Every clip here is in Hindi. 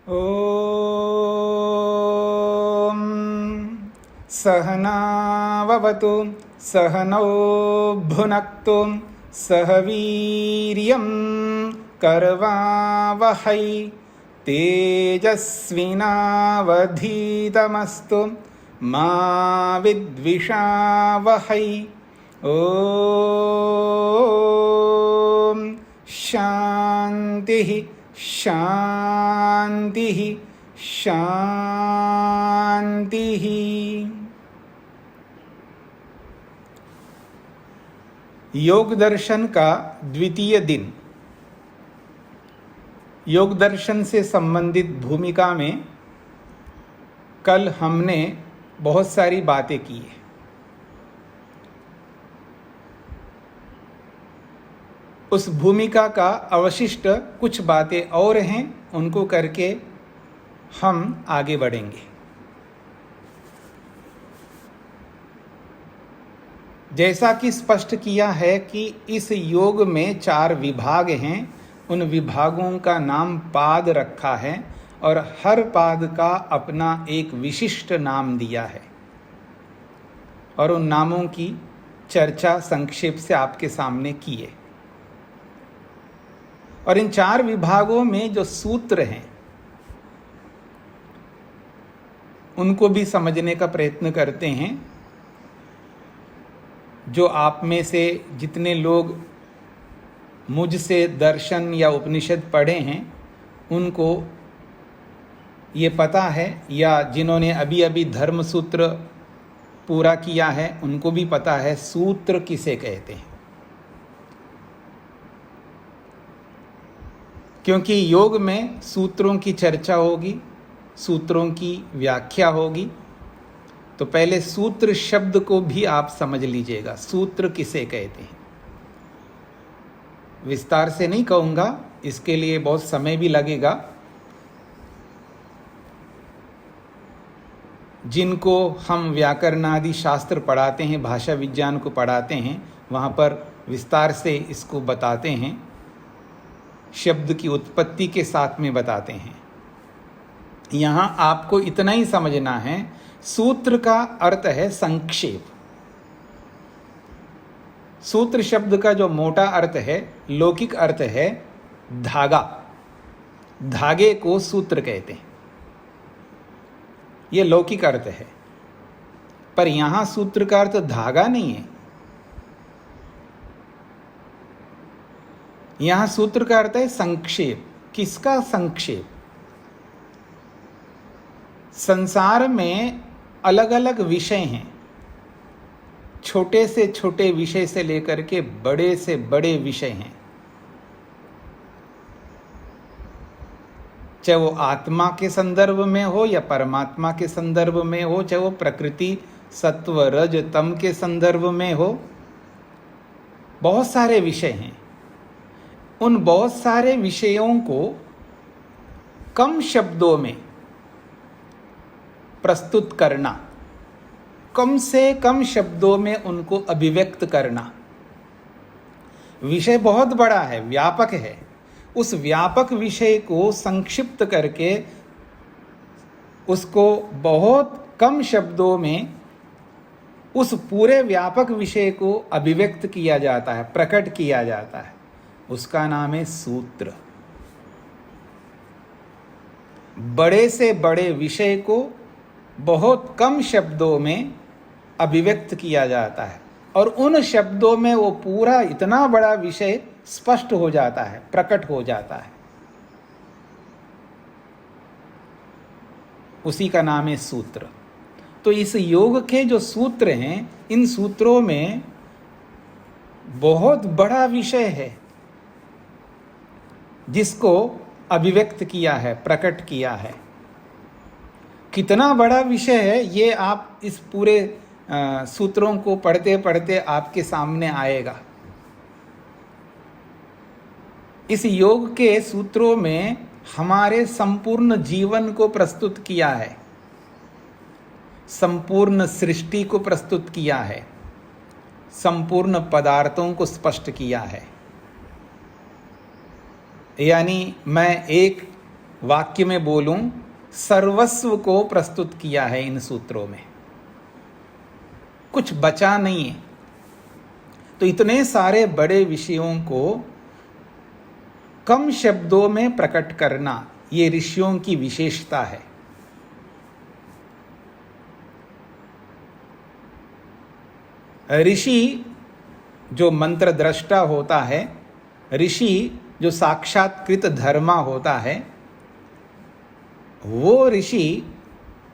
ॐ सहनाववतु सहनौ भुनक्तु सह वीर्यं करवावहै तेजस्विनावधीतमस्तु मा विद्विषावहै। ॐ शान्तिः शान्तिः शान्तिः। योग दर्शन का द्वितीय दिन। योग दर्शन से संबंधित भूमिका में कल हमने बहुत सारी बातें की है। उस भूमिका का अवशिष्ट कुछ बातें और हैं, उनको करके हम आगे बढ़ेंगे। जैसा कि स्पष्ट किया है कि इस योग में 4 विभाग हैं, उन विभागों का नाम पाद रखा है और हर पाद का अपना एक विशिष्ट नाम दिया है और उन नामों की चर्चा संक्षेप से आपके सामने की है। और इन 4 विभागों में जो सूत्र हैं उनको भी समझने का प्रयत्न करते हैं। जो आप में से जितने लोग मुझसे दर्शन या उपनिषद पढ़े हैं उनको ये पता है, या जिन्होंने अभी अभी धर्म सूत्र पूरा किया है उनको भी पता है सूत्र किसे कहते हैं। क्योंकि योग में सूत्रों की चर्चा होगी, सूत्रों की व्याख्या होगी, तो पहले सूत्र शब्द को भी आप समझ लीजिएगा। सूत्र किसे कहते हैं विस्तार से नहीं कहूँगा, इसके लिए बहुत समय भी लगेगा। जिनको हम व्याकरण आदि शास्त्र पढ़ाते हैं, भाषा विज्ञान को पढ़ाते हैं, वहाँ पर विस्तार से इसको बताते हैं, शब्द की उत्पत्ति के साथ में बताते हैं। यहाँ आपको इतना ही समझना है, सूत्र का अर्थ है संक्षेप। सूत्र शब्द का जो मोटा अर्थ है, लौकिक अर्थ है धागा। धागे को सूत्र कहते हैं, ये लौकिक अर्थ है। पर यहाँ सूत्र का अर्थ धागा नहीं है, यहाँ सूत्र का अर्थ है संक्षेप। किसका संक्षेप? संसार में अलग अलग विषय हैं, छोटे से छोटे विषय से लेकर के बड़े से बड़े विषय हैं। चाहे वो आत्मा के संदर्भ में हो या परमात्मा के संदर्भ में हो, चाहे वो प्रकृति सत्व रज तम के संदर्भ में हो, बहुत सारे विषय हैं। उन बहुत सारे विषयों को कम शब्दों में प्रस्तुत करना, कम से कम शब्दों में उनको अभिव्यक्त करना। विषय बहुत बड़ा है, व्यापक है। उस व्यापक विषय को संक्षिप्त करके उसको बहुत कम शब्दों में उस पूरे व्यापक विषय को अभिव्यक्त किया जाता है, प्रकट किया जाता है। उसका नाम है सूत्र। बड़े से बड़े विषय को बहुत कम शब्दों में अभिव्यक्त किया जाता है और उन शब्दों में वो पूरा इतना बड़ा विषय स्पष्ट हो जाता है, प्रकट हो जाता है। उसी का नाम है सूत्र। तो इस योग के जो सूत्र हैं, इन सूत्रों में बहुत बड़ा विषय है जिसको अभिव्यक्त किया है, प्रकट किया है। कितना बड़ा विषय है ये आप इस पूरे सूत्रों को पढ़ते पढ़ते आपके सामने आएगा। इस योग के सूत्रों में हमारे संपूर्ण जीवन को प्रस्तुत किया है, संपूर्ण सृष्टि को प्रस्तुत किया है, संपूर्ण पदार्थों को स्पष्ट किया है। यानी मैं एक वाक्य में बोलूं, सर्वस्व को प्रस्तुत किया है इन सूत्रों में, कुछ बचा नहीं है। तो इतने सारे बड़े विषयों को कम शब्दों में प्रकट करना ये ऋषियों की विशेषता है। ऋषि जो मंत्र दृष्टा होता है, ऋषि जो साक्षात्कृत धर्मा होता है, वो ऋषि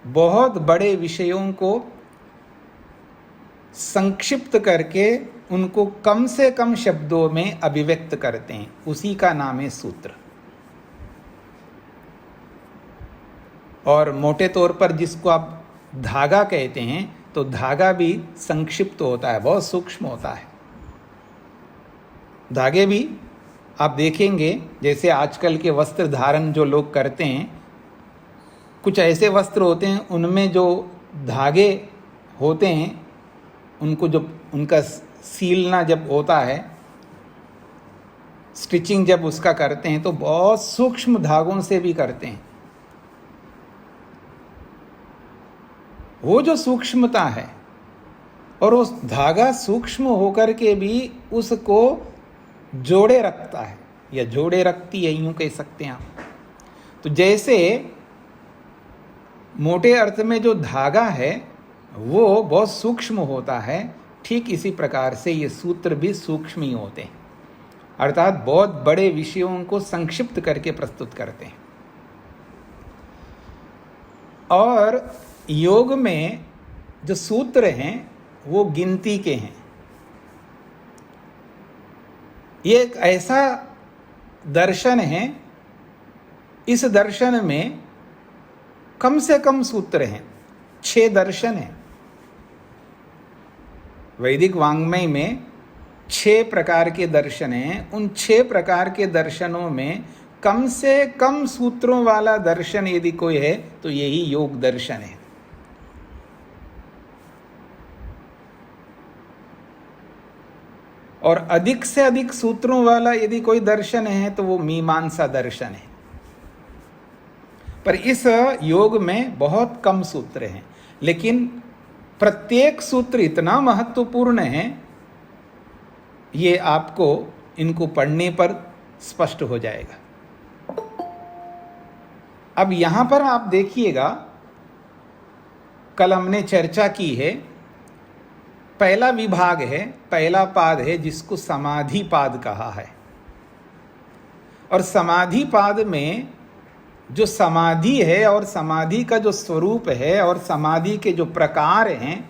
बहुत बड़े विषयों को संक्षिप्त करके उनको कम से कम शब्दों में अभिव्यक्त करते हैं, उसी का नाम है सूत्र। और मोटे तौर पर जिसको आप धागा कहते हैं, तो धागा भी संक्षिप्त होता है, बहुत सूक्ष्म होता है। धागे भी आप देखेंगे, जैसे आजकल के वस्त्र धारण जो लोग करते हैं, कुछ ऐसे वस्त्र होते हैं उनमें जो धागे होते हैं, उनको जब उनका सीलना जब होता है, स्टिचिंग जब उसका करते हैं, तो बहुत सूक्ष्म धागों से भी करते हैं। वो जो सूक्ष्मता है, और उस धागा सूक्ष्म होकर के भी उसको जोड़े रखता है, या जोड़े रखती है, यूं कह सकते हैं आप। तो जैसे मोटे अर्थ में जो धागा है वो बहुत सूक्ष्म होता है, ठीक इसी प्रकार से ये सूत्र भी सूक्ष्म ही होते हैं, अर्थात बहुत बड़े विषयों को संक्षिप्त करके प्रस्तुत करते हैं। और योग में जो सूत्र हैं वो गिनती के हैं। ये एक ऐसा दर्शन है, इस दर्शन में कम से कम सूत्र हैं, 6 दर्शन हैं। वैदिक वाङ्मय में 6 प्रकार के दर्शन हैं। उन 6 प्रकार के दर्शनों में कम से कम सूत्रों वाला दर्शन यदि कोई है तो यही योग दर्शन है। और अधिक से अधिक सूत्रों वाला यदि कोई दर्शन है तो वो मीमांसा दर्शन है। पर इस योग में बहुत कम सूत्र हैं, लेकिन प्रत्येक सूत्र इतना महत्वपूर्ण है, ये आपको इनको पढ़ने पर स्पष्ट हो जाएगा। अब यहां पर आप देखिएगा, कल हमने चर्चा की है, पहला विभाग है, पहला पाद है जिसको समाधि पाद कहा है। और समाधि पाद में जो समाधि है और समाधि का जो स्वरूप है और समाधि के जो प्रकार हैं,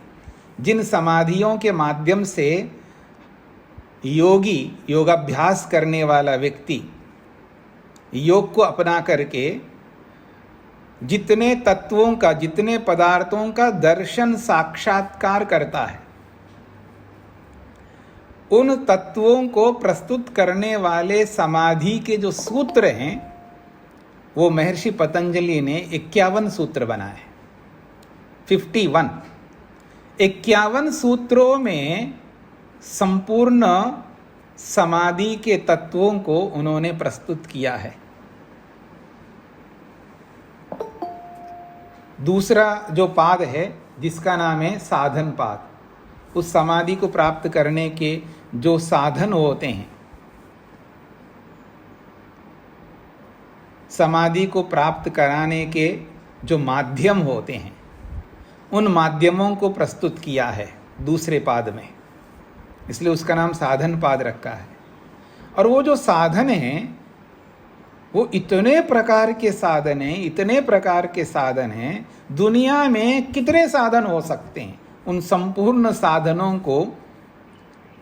जिन समाधियों के माध्यम से योगी, योगाभ्यास करने वाला व्यक्ति योग को अपना करके जितने तत्वों का, जितने पदार्थों का दर्शन साक्षात्कार करता है, उन तत्वों को प्रस्तुत करने वाले समाधि के जो सूत्र हैं, वो महर्षि पतंजलि ने 51 सूत्र बनाए, 51। 51 सूत्रों में संपूर्ण समाधि के तत्वों को उन्होंने प्रस्तुत किया है। दूसरा जो पाद है जिसका नाम है साधन पाद, उस समाधि को प्राप्त करने के जो साधन होते हैं, समाधि को प्राप्त कराने के जो माध्यम होते हैं, उन माध्यमों को प्रस्तुत किया है दूसरे पाद में, इसलिए उसका नाम साधन पाद रखा है। और वो जो साधन हैं वो इतने प्रकार के साधन हैं, इतने प्रकार के साधन हैं, दुनिया में कितने साधन हो सकते हैं, उन संपूर्ण साधनों को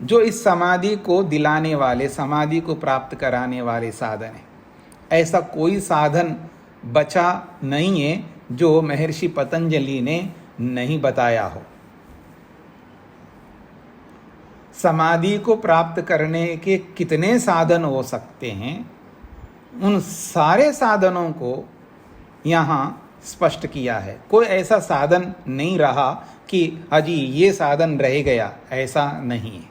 जो इस समाधि को दिलाने वाले, समाधि को प्राप्त कराने वाले साधन हैं, ऐसा कोई साधन बचा नहीं है जो महर्षि पतंजलि ने नहीं बताया हो। समाधि को प्राप्त करने के कितने साधन हो सकते हैं, उन सारे साधनों को यहाँ स्पष्ट किया है। कोई ऐसा साधन नहीं रहा कि अजी ये साधन रह गया, ऐसा नहीं है।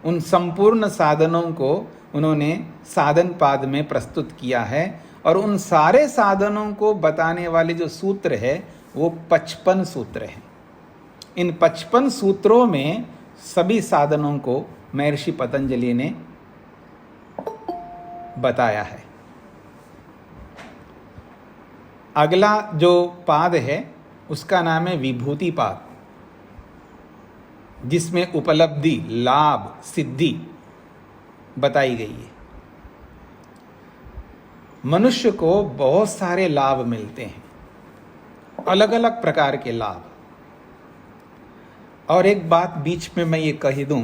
उन संपूर्ण साधनों को उन्होंने साधन पाद में प्रस्तुत किया है। और उन सारे साधनों को बताने वाले जो सूत्र है वो 55 सूत्र हैं। इन 55 सूत्रों में सभी साधनों को महर्षि पतंजलि ने बताया है। अगला जो पाद है उसका नाम है विभूति पाद, जिसमें उपलब्धि, लाभ, सिद्धि बताई गई है। मनुष्य को बहुत सारे लाभ मिलते हैं, अलग अलग प्रकार के लाभ। और एक बात बीच में मैं ये कह दूं,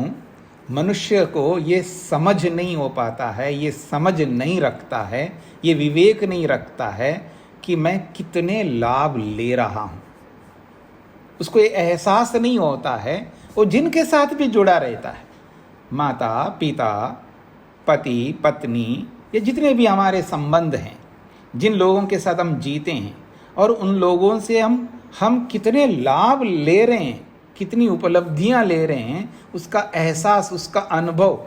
मनुष्य को ये समझ नहीं हो पाता है, ये समझ नहीं रखता है, ये विवेक नहीं रखता है कि मैं कितने लाभ ले रहा हूं। उसको ये एहसास नहीं होता है। वो जिनके साथ भी जुड़ा रहता है, माता पिता, पति पत्नी, ये जितने भी हमारे संबंध हैं, जिन लोगों के साथ हम जीते हैं, और उन लोगों से हम कितने लाभ ले रहे हैं, कितनी उपलब्धियां ले रहे हैं, उसका एहसास, उसका अनुभव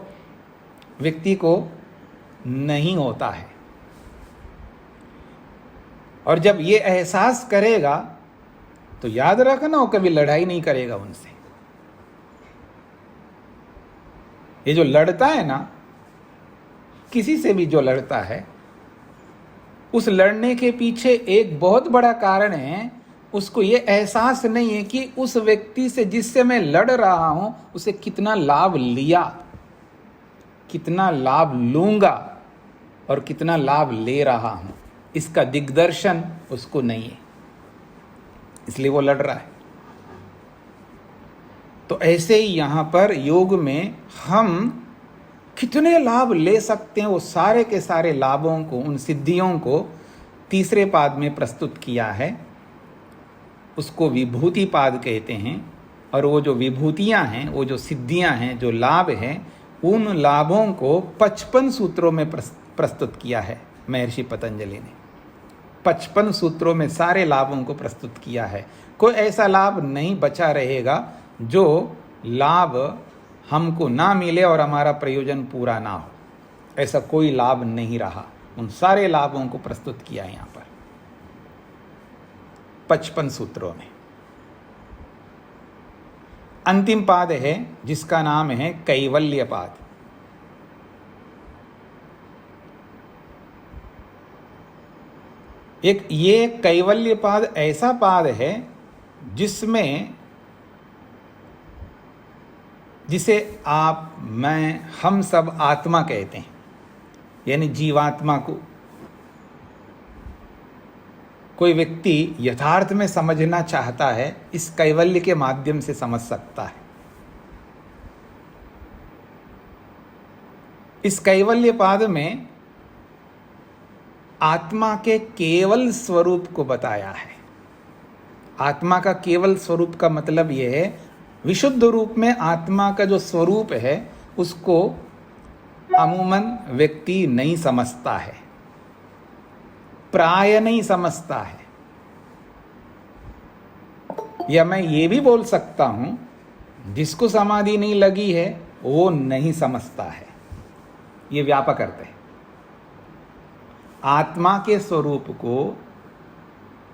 व्यक्ति को नहीं होता है। और जब ये एहसास करेगा तो याद रखना, वो कभी लड़ाई नहीं करेगा उनसे। ये जो लड़ता है ना, किसी से भी जो लड़ता है, उस लड़ने के पीछे एक बहुत बड़ा कारण है, उसको ये एहसास नहीं है कि उस व्यक्ति से जिससे मैं लड़ रहा हूं उसे कितना लाभ लिया, कितना लाभ लूंगा और कितना लाभ ले रहा हूं, इसका दिग्दर्शन उसको नहीं है, इसलिए वो लड़ रहा है। तो ऐसे ही यहां पर योग में हम कितने लाभ ले सकते हैं, वो सारे के सारे लाभों को, उन सिद्धियों को तीसरे पाद में प्रस्तुत किया है। उसको विभूति पाद कहते हैं। और वो जो विभूतियां हैं, वो जो सिद्धियां हैं, जो लाभ हैं, उन लाभों को 55 सूत्रों में प्रस्तुत किया है महर्षि पतंजलि ने। 55 सूत्रों में सारे लाभों को प्रस्तुत किया है। कोई ऐसा लाभ नहीं बचा रहेगा जो लाभ हमको ना मिले और हमारा प्रयोजन पूरा ना हो, ऐसा कोई लाभ नहीं रहा। उन सारे लाभों को प्रस्तुत किया है यहाँ पर 55 सूत्रों में। अंतिम पाद है जिसका नाम है कैवल्य पाद। एक ये कैवल्य पाद ऐसा पाद है जिसे आप, मैं, हम सब आत्मा कहते हैं, यानी जीवात्मा को कोई व्यक्ति यथार्थ में समझना चाहता है, इस कैवल्य के माध्यम से समझ सकता है। इस कैवल्य पाद में आत्मा के केवल स्वरूप को बताया है। आत्मा का केवल स्वरूप का मतलब यह है, विशुद्ध रूप में आत्मा का जो स्वरूप है उसको अमूमन व्यक्ति नहीं समझता है, प्राय नहीं समझता है। या मैं ये भी बोल सकता हूं, जिसको समाधि नहीं लगी है वो नहीं समझता है। ये व्यापक अर्थ है। आत्मा के स्वरूप को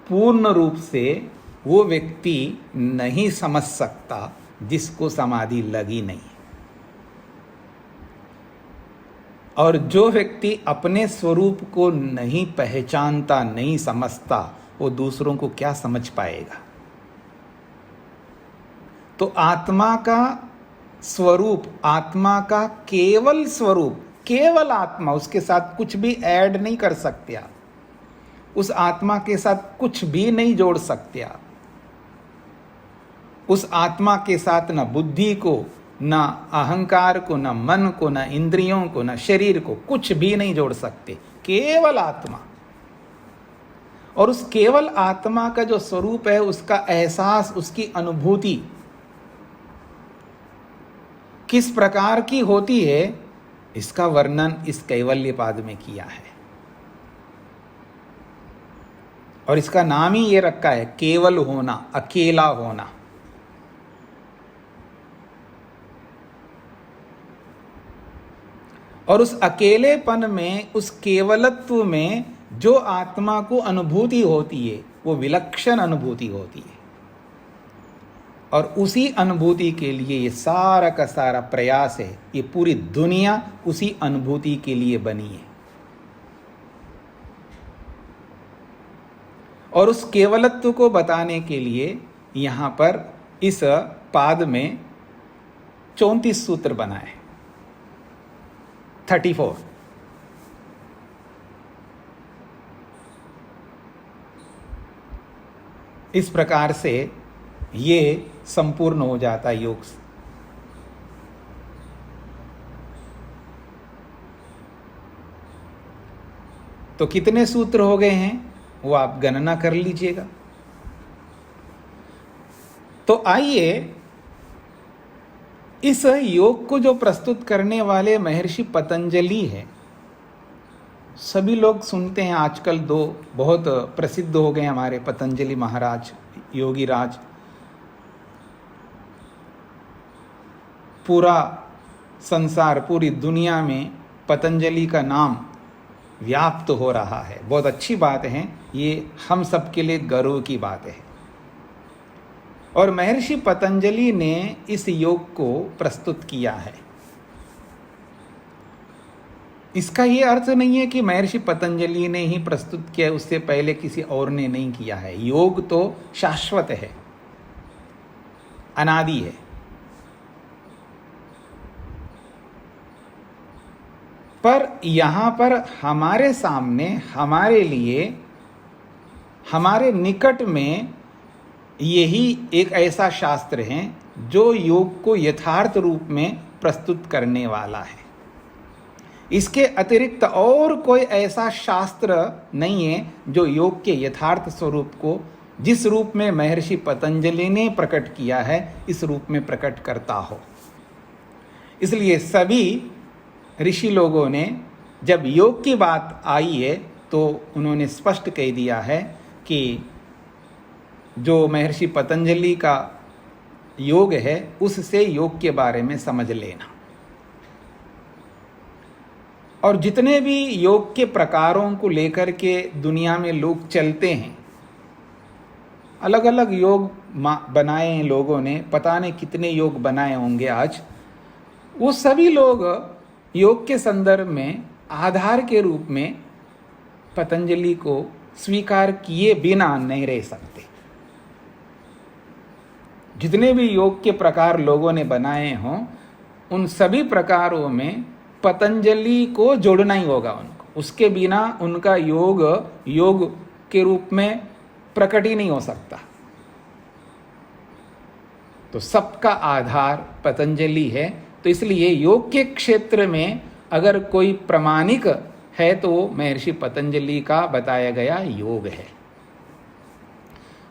पूर्ण रूप से वो व्यक्ति नहीं समझ सकता जिसको समाधि लगी नहीं। और जो व्यक्ति अपने स्वरूप को नहीं पहचानता, नहीं समझता, वो दूसरों को क्या समझ पाएगा। तो आत्मा का स्वरूप, आत्मा का केवल स्वरूप, केवल आत्मा, उसके साथ कुछ भी ऐड नहीं कर सकते आप, उस आत्मा के साथ कुछ भी नहीं जोड़ सकते आप। उस आत्मा के साथ न बुद्धि को, न अहंकार को, न मन को, न इंद्रियों को, न शरीर को, कुछ भी नहीं जोड़ सकते, केवल आत्मा। और उस केवल आत्मा का जो स्वरूप है, उसका एहसास, उसकी अनुभूति किस प्रकार की होती है, इसका वर्णन इस कैवल्य पाद में किया है। और इसका नाम ही ये रखा है, केवल होना, अकेला होना। और उस अकेलेपन में, उस केवलत्व में जो आत्मा को अनुभूति होती है वो विलक्षण अनुभूति होती है, और उसी अनुभूति के लिए ये सारा का सारा प्रयास है। ये पूरी दुनिया उसी अनुभूति के लिए बनी है। और उस केवलत्व को बताने के लिए यहाँ पर इस पाद में 34 सूत्र बनाए, 34। इस प्रकार से ये संपूर्ण हो जाता है योग। तो कितने सूत्र हो गए हैं वो आप गणना कर लीजिएगा। तो आइए इस योग को जो प्रस्तुत करने वाले महर्षि पतंजलि है, सभी लोग सुनते हैं आजकल, दो बहुत प्रसिद्ध हो गए हमारे पतंजलि महाराज, योगी राज। पूरा संसार, पूरी दुनिया में पतंजलि का नाम व्याप्त हो रहा है। बहुत अच्छी बात है, ये हम सब के लिए गर्व की बात है। और महर्षि पतंजलि ने इस योग को प्रस्तुत किया है। इसका ये अर्थ नहीं है कि महर्षि पतंजलि ने ही प्रस्तुत किया, उससे पहले किसी और ने नहीं किया है। योग तो शाश्वत है, अनादि है। पर यहाँ पर हमारे सामने, हमारे लिए, हमारे निकट में यही एक ऐसा शास्त्र है जो योग को यथार्थ रूप में प्रस्तुत करने वाला है। इसके अतिरिक्त और कोई ऐसा शास्त्र नहीं है जो योग के यथार्थ स्वरूप को, जिस रूप में महर्षि पतंजलि ने प्रकट किया है, इस रूप में प्रकट करता हो। इसलिए सभी ऋषि लोगों ने जब योग की बात आई है तो उन्होंने स्पष्ट कह दिया है कि जो महर्षि पतंजलि का योग है उससे योग के बारे में समझ लेना। और जितने भी योग के प्रकारों को लेकर के दुनिया में लोग चलते हैं, अलग अलग योग बनाए हैं लोगों ने, पता नहीं कितने योग बनाए होंगे आज। वो सभी लोग योग के संदर्भ में आधार के रूप में पतंजलि को स्वीकार किए बिना नहीं रह सकते। जितने भी योग के प्रकार लोगों ने बनाए हों, उन सभी प्रकारों में पतंजलि को जोड़ना ही होगा उनको। उसके बिना उनका योग योग के रूप में प्रकट ही नहीं हो सकता। तो सबका आधार पतंजलि है। तो इसलिए योग के क्षेत्र में अगर कोई प्रमाणिक है तो वो महर्षि पतंजलि का बताया गया योग है।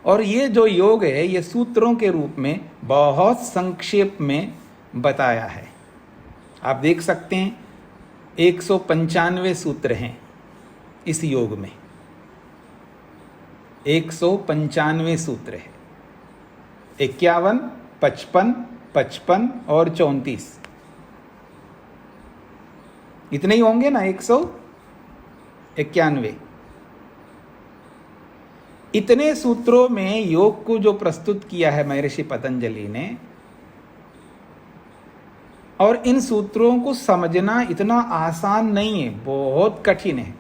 और ये जो योग है ये सूत्रों के रूप में बहुत संक्षेप में बताया है। आप देख सकते हैं 195 सूत्र हैं इस योग में, 195 सूत्र है। 51, 55, 55 और 34, इतने ही होंगे ना, 191। इतने सूत्रों में योग को जो प्रस्तुत किया है महर्षि पतंजलि ने, और इन सूत्रों को समझना इतना आसान नहीं है, बहुत कठिन है।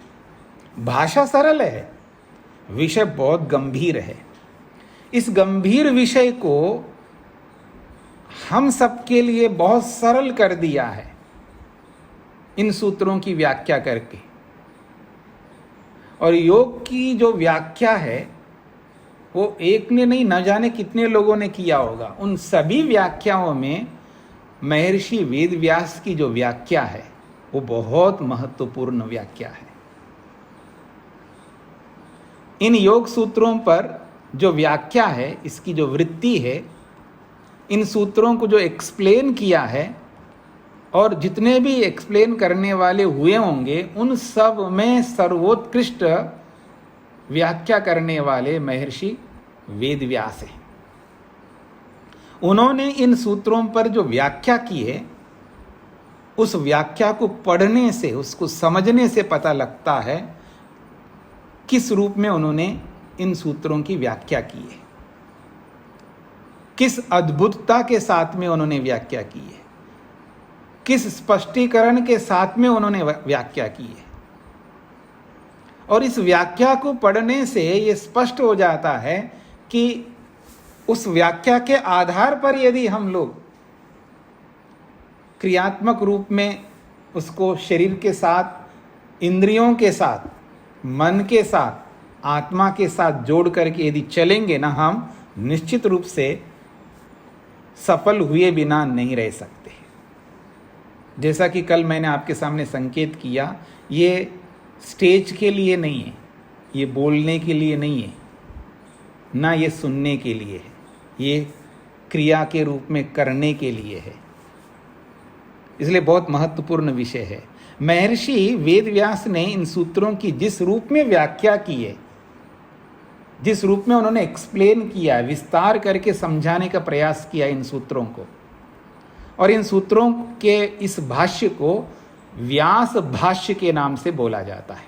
भाषा सरल है, विषय बहुत गंभीर है। इस गंभीर विषय को हम सबके लिए बहुत सरल कर दिया है इन सूत्रों की व्याख्या करके। और योग की जो व्याख्या है वो एक ने नहीं, न जाने कितने लोगों ने किया होगा। उन सभी व्याख्याओं में महर्षि वेदव्यास की जो व्याख्या है वो बहुत महत्वपूर्ण व्याख्या है। इन योग सूत्रों पर जो व्याख्या है, इसकी जो वृत्ति है, इन सूत्रों को जो एक्सप्लेन किया है, और जितने भी एक्सप्लेन करने वाले हुए होंगे उन सब में सर्वोत्कृष्ट व्याख्या करने वाले महर्षि वेदव्यास हैं। उन्होंने इन सूत्रों पर जो व्याख्या की है, उस व्याख्या को पढ़ने से, उसको समझने से पता लगता है किस रूप में उन्होंने इन सूत्रों की व्याख्या की है, किस अद्भुतता के साथ में उन्होंने व्याख्या की है, किस स्पष्टीकरण के साथ में उन्होंने व्याख्या की है। और इस व्याख्या को पढ़ने से ये स्पष्ट हो जाता है कि उस व्याख्या के आधार पर यदि हम लोग क्रियात्मक रूप में उसको शरीर के साथ, इंद्रियों के साथ, मन के साथ, आत्मा के साथ जोड़ करके यदि चलेंगे ना, हम निश्चित रूप से सफल हुए बिना नहीं रह सकते। जैसा कि कल मैंने आपके सामने संकेत किया, ये स्टेज के लिए नहीं है, ये बोलने के लिए नहीं है, ना ये सुनने के लिए है, ये क्रिया के रूप में करने के लिए है। इसलिए बहुत महत्वपूर्ण विषय है। महर्षि वेदव्यास ने इन सूत्रों की जिस रूप में व्याख्या की है, जिस रूप में उन्होंने एक्सप्लेन किया, विस्तार करके समझाने का प्रयास किया इन सूत्रों को, और इन सूत्रों के इस भाष्य को व्यास भाष्य के नाम से बोला जाता है।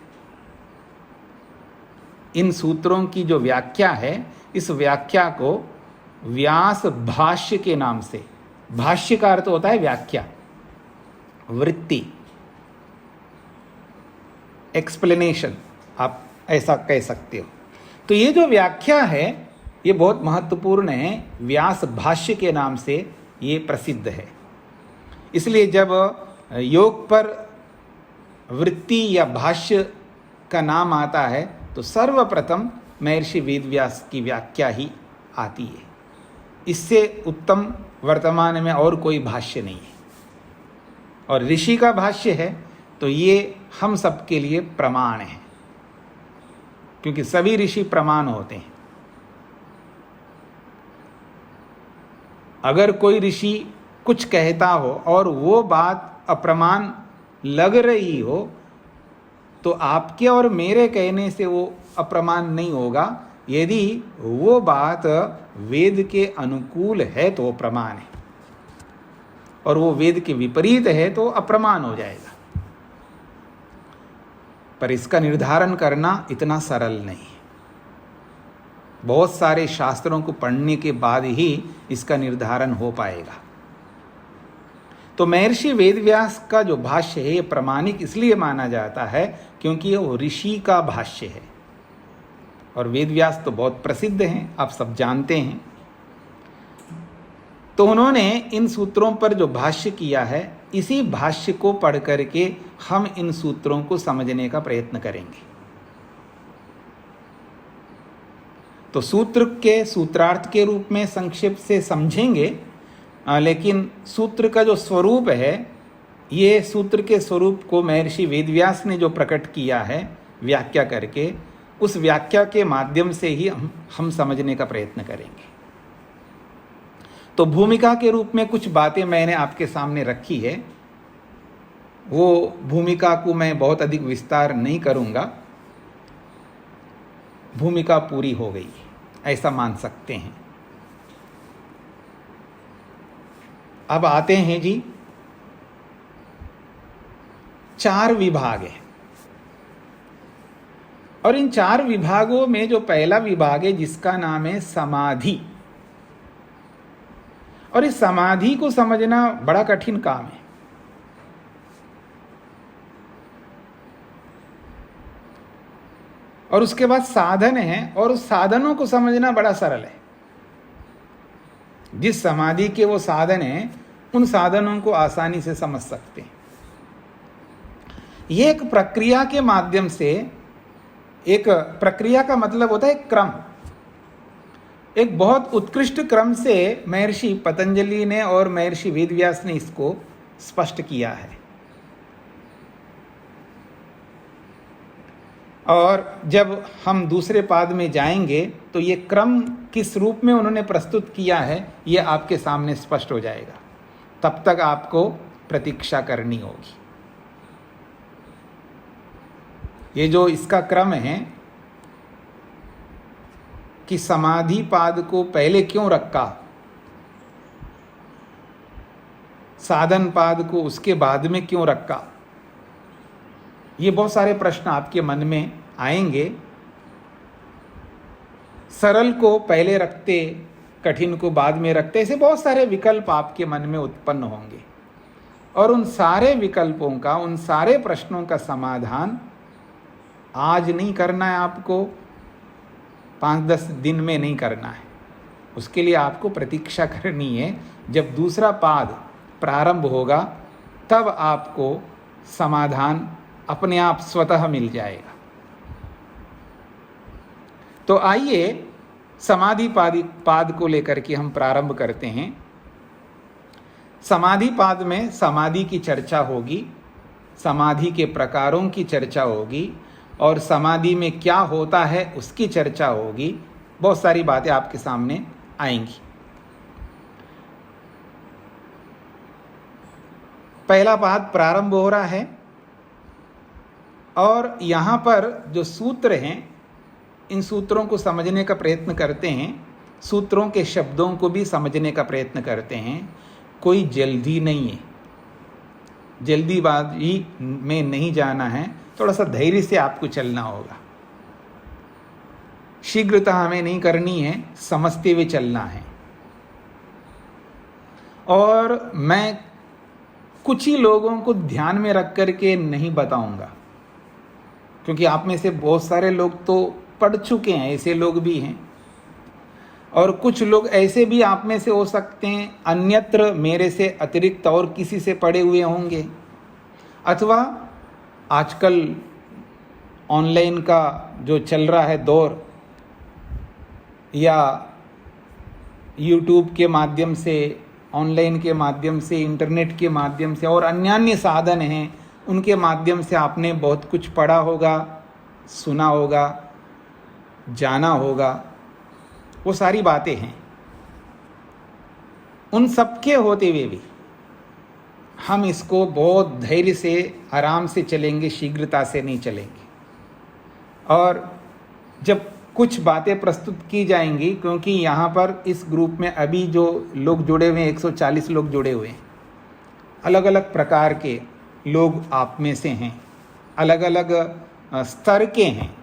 इन सूत्रों की जो व्याख्या है, इस व्याख्या को व्यास भाष्य के नाम से, भाष्य का अर्थ होता है व्याख्या, वृत्ति, एक्सप्लेनेशन, आप ऐसा कह सकते हो। तो ये जो व्याख्या है ये बहुत महत्वपूर्ण है, व्यास भाष्य के नाम से ये प्रसिद्ध है। इसलिए जब योग पर वृत्ति या भाष्य का नाम आता है तो सर्वप्रथम महर्षि वेदव्यास की व्याख्या ही आती है। इससे उत्तम वर्तमान में और कोई भाष्य नहीं है। और ऋषि का भाष्य है तो ये हम सबके लिए प्रमाण है, क्योंकि सभी ऋषि प्रमाण होते हैं। अगर कोई ऋषि कुछ कहता हो और वो बात अप्रमाण लग रही हो तो आपके और मेरे कहने से वो अप्रमाण नहीं होगा। यदि वो बात वेद के अनुकूल है तो वो प्रमाण है, और वो वेद के विपरीत है तो अप्रमाण हो जाएगा। पर इसका निर्धारण करना इतना सरल नहीं है। बहुत सारे शास्त्रों को पढ़ने के बाद ही इसका निर्धारण हो पाएगा। तो महर्षि वेदव्यास का जो भाष्य है ये प्रमाणिक इसलिए माना जाता है क्योंकि वो ऋषि का भाष्य है, और वेदव्यास तो बहुत प्रसिद्ध हैं, आप सब जानते हैं। तो उन्होंने इन सूत्रों पर जो भाष्य किया है, इसी भाष्य को पढ़ करके हम इन सूत्रों को समझने का प्रयत्न करेंगे। तो सूत्र के सूत्रार्थ के रूप में संक्षेप से समझेंगे, लेकिन सूत्र का जो स्वरूप है, ये सूत्र के स्वरूप को महर्षि वेदव्यास ने जो प्रकट किया है व्याख्या करके, उस व्याख्या के माध्यम से ही हम समझने का प्रयत्न करेंगे। तो भूमिका के रूप में कुछ बातें मैंने आपके सामने रखी है, वो भूमिका को मैं बहुत अधिक विस्तार नहीं करूंगा। भूमिका पूरी हो गई ऐसा मान सकते हैं। अब आते हैं जी, 4 विभाग है, और इन 4 विभागों में जो पहला विभाग है जिसका नाम है समाधि, और इस समाधि को समझना बड़ा कठिन काम है। और उसके बाद साधन है, और उस साधनों को समझना बड़ा सरल है। जिस समाधि के वो साधन हैं, उन साधनों को आसानी से समझ सकते हैं। ये एक प्रक्रिया के माध्यम से, एक प्रक्रिया का मतलब होता है क्रम, एक बहुत उत्कृष्ट क्रम से महर्षि पतंजलि ने और महर्षि वेदव्यास ने इसको स्पष्ट किया है। और जब हम दूसरे पाद में जाएंगे तो ये क्रम किस रूप में उन्होंने प्रस्तुत किया है ये आपके सामने स्पष्ट हो जाएगा। तब तक आपको प्रतीक्षा करनी होगी। ये जो इसका क्रम है कि समाधि पाद को पहले क्यों रखा, साधन पाद को उसके बाद में क्यों रखा, ये बहुत सारे प्रश्न आपके मन में आएंगे। सरल को पहले रखते, कठिन को बाद में रखते, ऐसे बहुत सारे विकल्प आपके मन में उत्पन्न होंगे। और उन सारे विकल्पों का, उन सारे प्रश्नों का समाधान आज नहीं करना है आपको, 5-10 दिन में नहीं करना है। उसके लिए आपको प्रतीक्षा करनी है। जब दूसरा पाद प्रारंभ होगा तब आपको समाधान अपने आप स्वतः मिल जाएगा। तो आइए समाधि पाद को लेकर के हम प्रारंभ करते हैं। समाधि पाद में समाधि की चर्चा होगी, समाधि के प्रकारों की चर्चा होगी, और समाधि में क्या होता है उसकी चर्चा होगी। बहुत सारी बातें आपके सामने आएंगी। पहला पाद प्रारंभ हो रहा है, और यहाँ पर जो सूत्र हैं, इन सूत्रों को समझने का प्रयत्न करते हैं, सूत्रों के शब्दों को भी समझने का प्रयत्न करते हैं। कोई जल्दी नहीं है, जल्दीबाजी में नहीं जाना है, थोड़ा सा धैर्य से आपको चलना होगा। शीघ्रता हमें नहीं करनी है, समझते हुए चलना है। और मैं कुछ ही लोगों को ध्यान में रख करके नहीं बताऊंगा, क्योंकि आप में से बहुत सारे लोग तो पढ़ चुके हैं, ऐसे लोग भी हैं। और कुछ लोग ऐसे भी आप में से हो सकते हैं, अन्यत्र मेरे से अतिरिक्त और किसी से पढ़े हुए होंगे, अथवा आजकल ऑनलाइन का जो चल रहा है दौर, या यूट्यूब के माध्यम से, ऑनलाइन के माध्यम से, इंटरनेट के माध्यम से, और अन्य साधन हैं, उनके माध्यम से आपने बहुत कुछ पढ़ा होगा, सुना होगा, जाना होगा। वो सारी बातें हैं। उन सबके होते हुए भी हम इसको बहुत धैर्य से, आराम से चलेंगे, शीघ्रता से नहीं चलेंगे। और जब कुछ बातें प्रस्तुत की जाएंगी, क्योंकि यहाँ पर इस ग्रुप में अभी जो लोग जुड़े हुए हैं, 140 लोग जुड़े हुए हैं, अलग अलग प्रकार के लोग आप में से हैं, अलग अलग स्तर के हैं,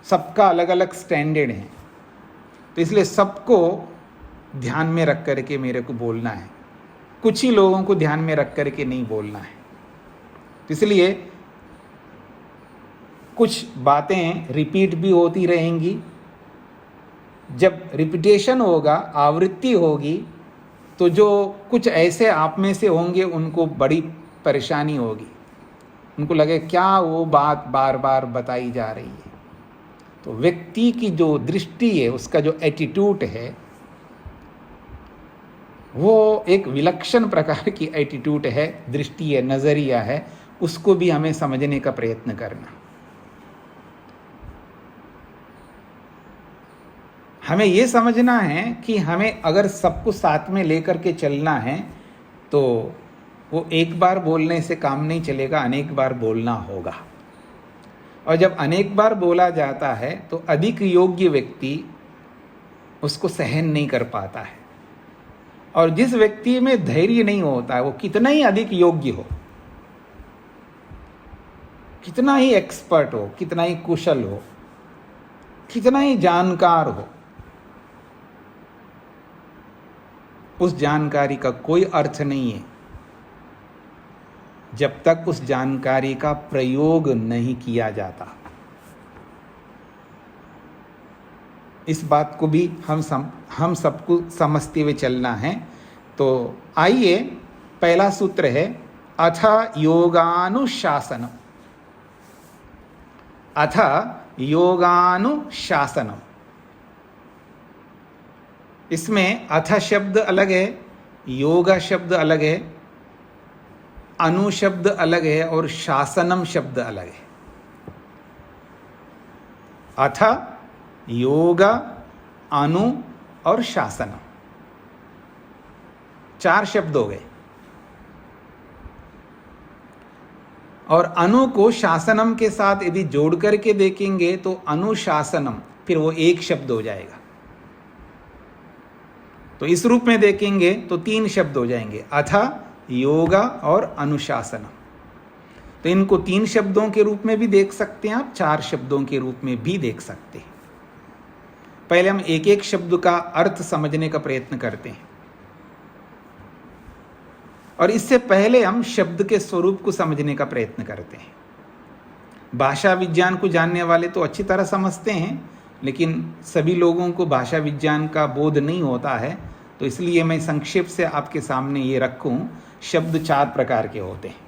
सबका अलग अलग स्टैंडर्ड है। तो इसलिए सबको ध्यान में रख करके मेरे को बोलना है, कुछ ही लोगों को ध्यान में रख करके नहीं बोलना है। तो इसलिए कुछ बातें रिपीट भी होती रहेंगी। जब रिपीटेशन होगा, आवृत्ति होगी, तो जो कुछ ऐसे आप में से होंगे उनको बड़ी परेशानी होगी, उनको लगे क्या वो बात बार बार बताई जा रही है। तो व्यक्ति की जो दृष्टि है, उसका जो एटीट्यूड है, वो एक विलक्षण प्रकार की एटीट्यूड है, दृष्टि है, नजरिया है। उसको भी हमें समझने का प्रयत्न करना। हमें ये समझना है कि हमें अगर सबको साथ में लेकर के चलना है तो वो एक बार बोलने से काम नहीं चलेगा, अनेक बार बोलना होगा। और जब अनेक बार बोला जाता है तो अधिक योग्य व्यक्ति उसको सहन नहीं कर पाता है। और जिस व्यक्ति में धैर्य नहीं होता है, वो कितना ही अधिक योग्य हो, कितना ही एक्सपर्ट हो, कितना ही कुशल हो, कितना ही जानकार हो, उस जानकारी का कोई अर्थ नहीं है जब तक उस जानकारी का प्रयोग नहीं किया जाता। इस बात को भी हम सबको समझते हुए चलना है। तो आइए, पहला सूत्र है अथ योगानुशासनम। अथ योगानुशासनम, इसमें अथ शब्द अलग है, योगा शब्द अलग है, अनु शब्द अलग है, और शासनम शब्द अलग है। अथ, योग, अनु और शासनम, 4 शब्द हो गए। और अनु को शासनम के साथ यदि जोड़ करके देखेंगे तो अनुशासनम, फिर वो एक शब्द हो जाएगा। तो इस रूप में देखेंगे तो 3 शब्द हो जाएंगे, अथ, योगा और अनुशासनम। तो इनको 3 शब्दों के रूप में भी देख सकते हैं आप, 4 शब्दों के रूप में भी देख सकते हैं। पहले हम एक एक शब्द का अर्थ समझने का प्रयत्न करते हैं, और इससे पहले हम शब्द के स्वरूप को समझने का प्रयत्न करते हैं। भाषा विज्ञान को जानने वाले तो अच्छी तरह समझते हैं, लेकिन सभी लोगों को भाषा विज्ञान का बोध नहीं होता है, तो इसलिए मैं संक्षेप से आपके सामने ये रखूं। शब्द 4 प्रकार के होते हैं।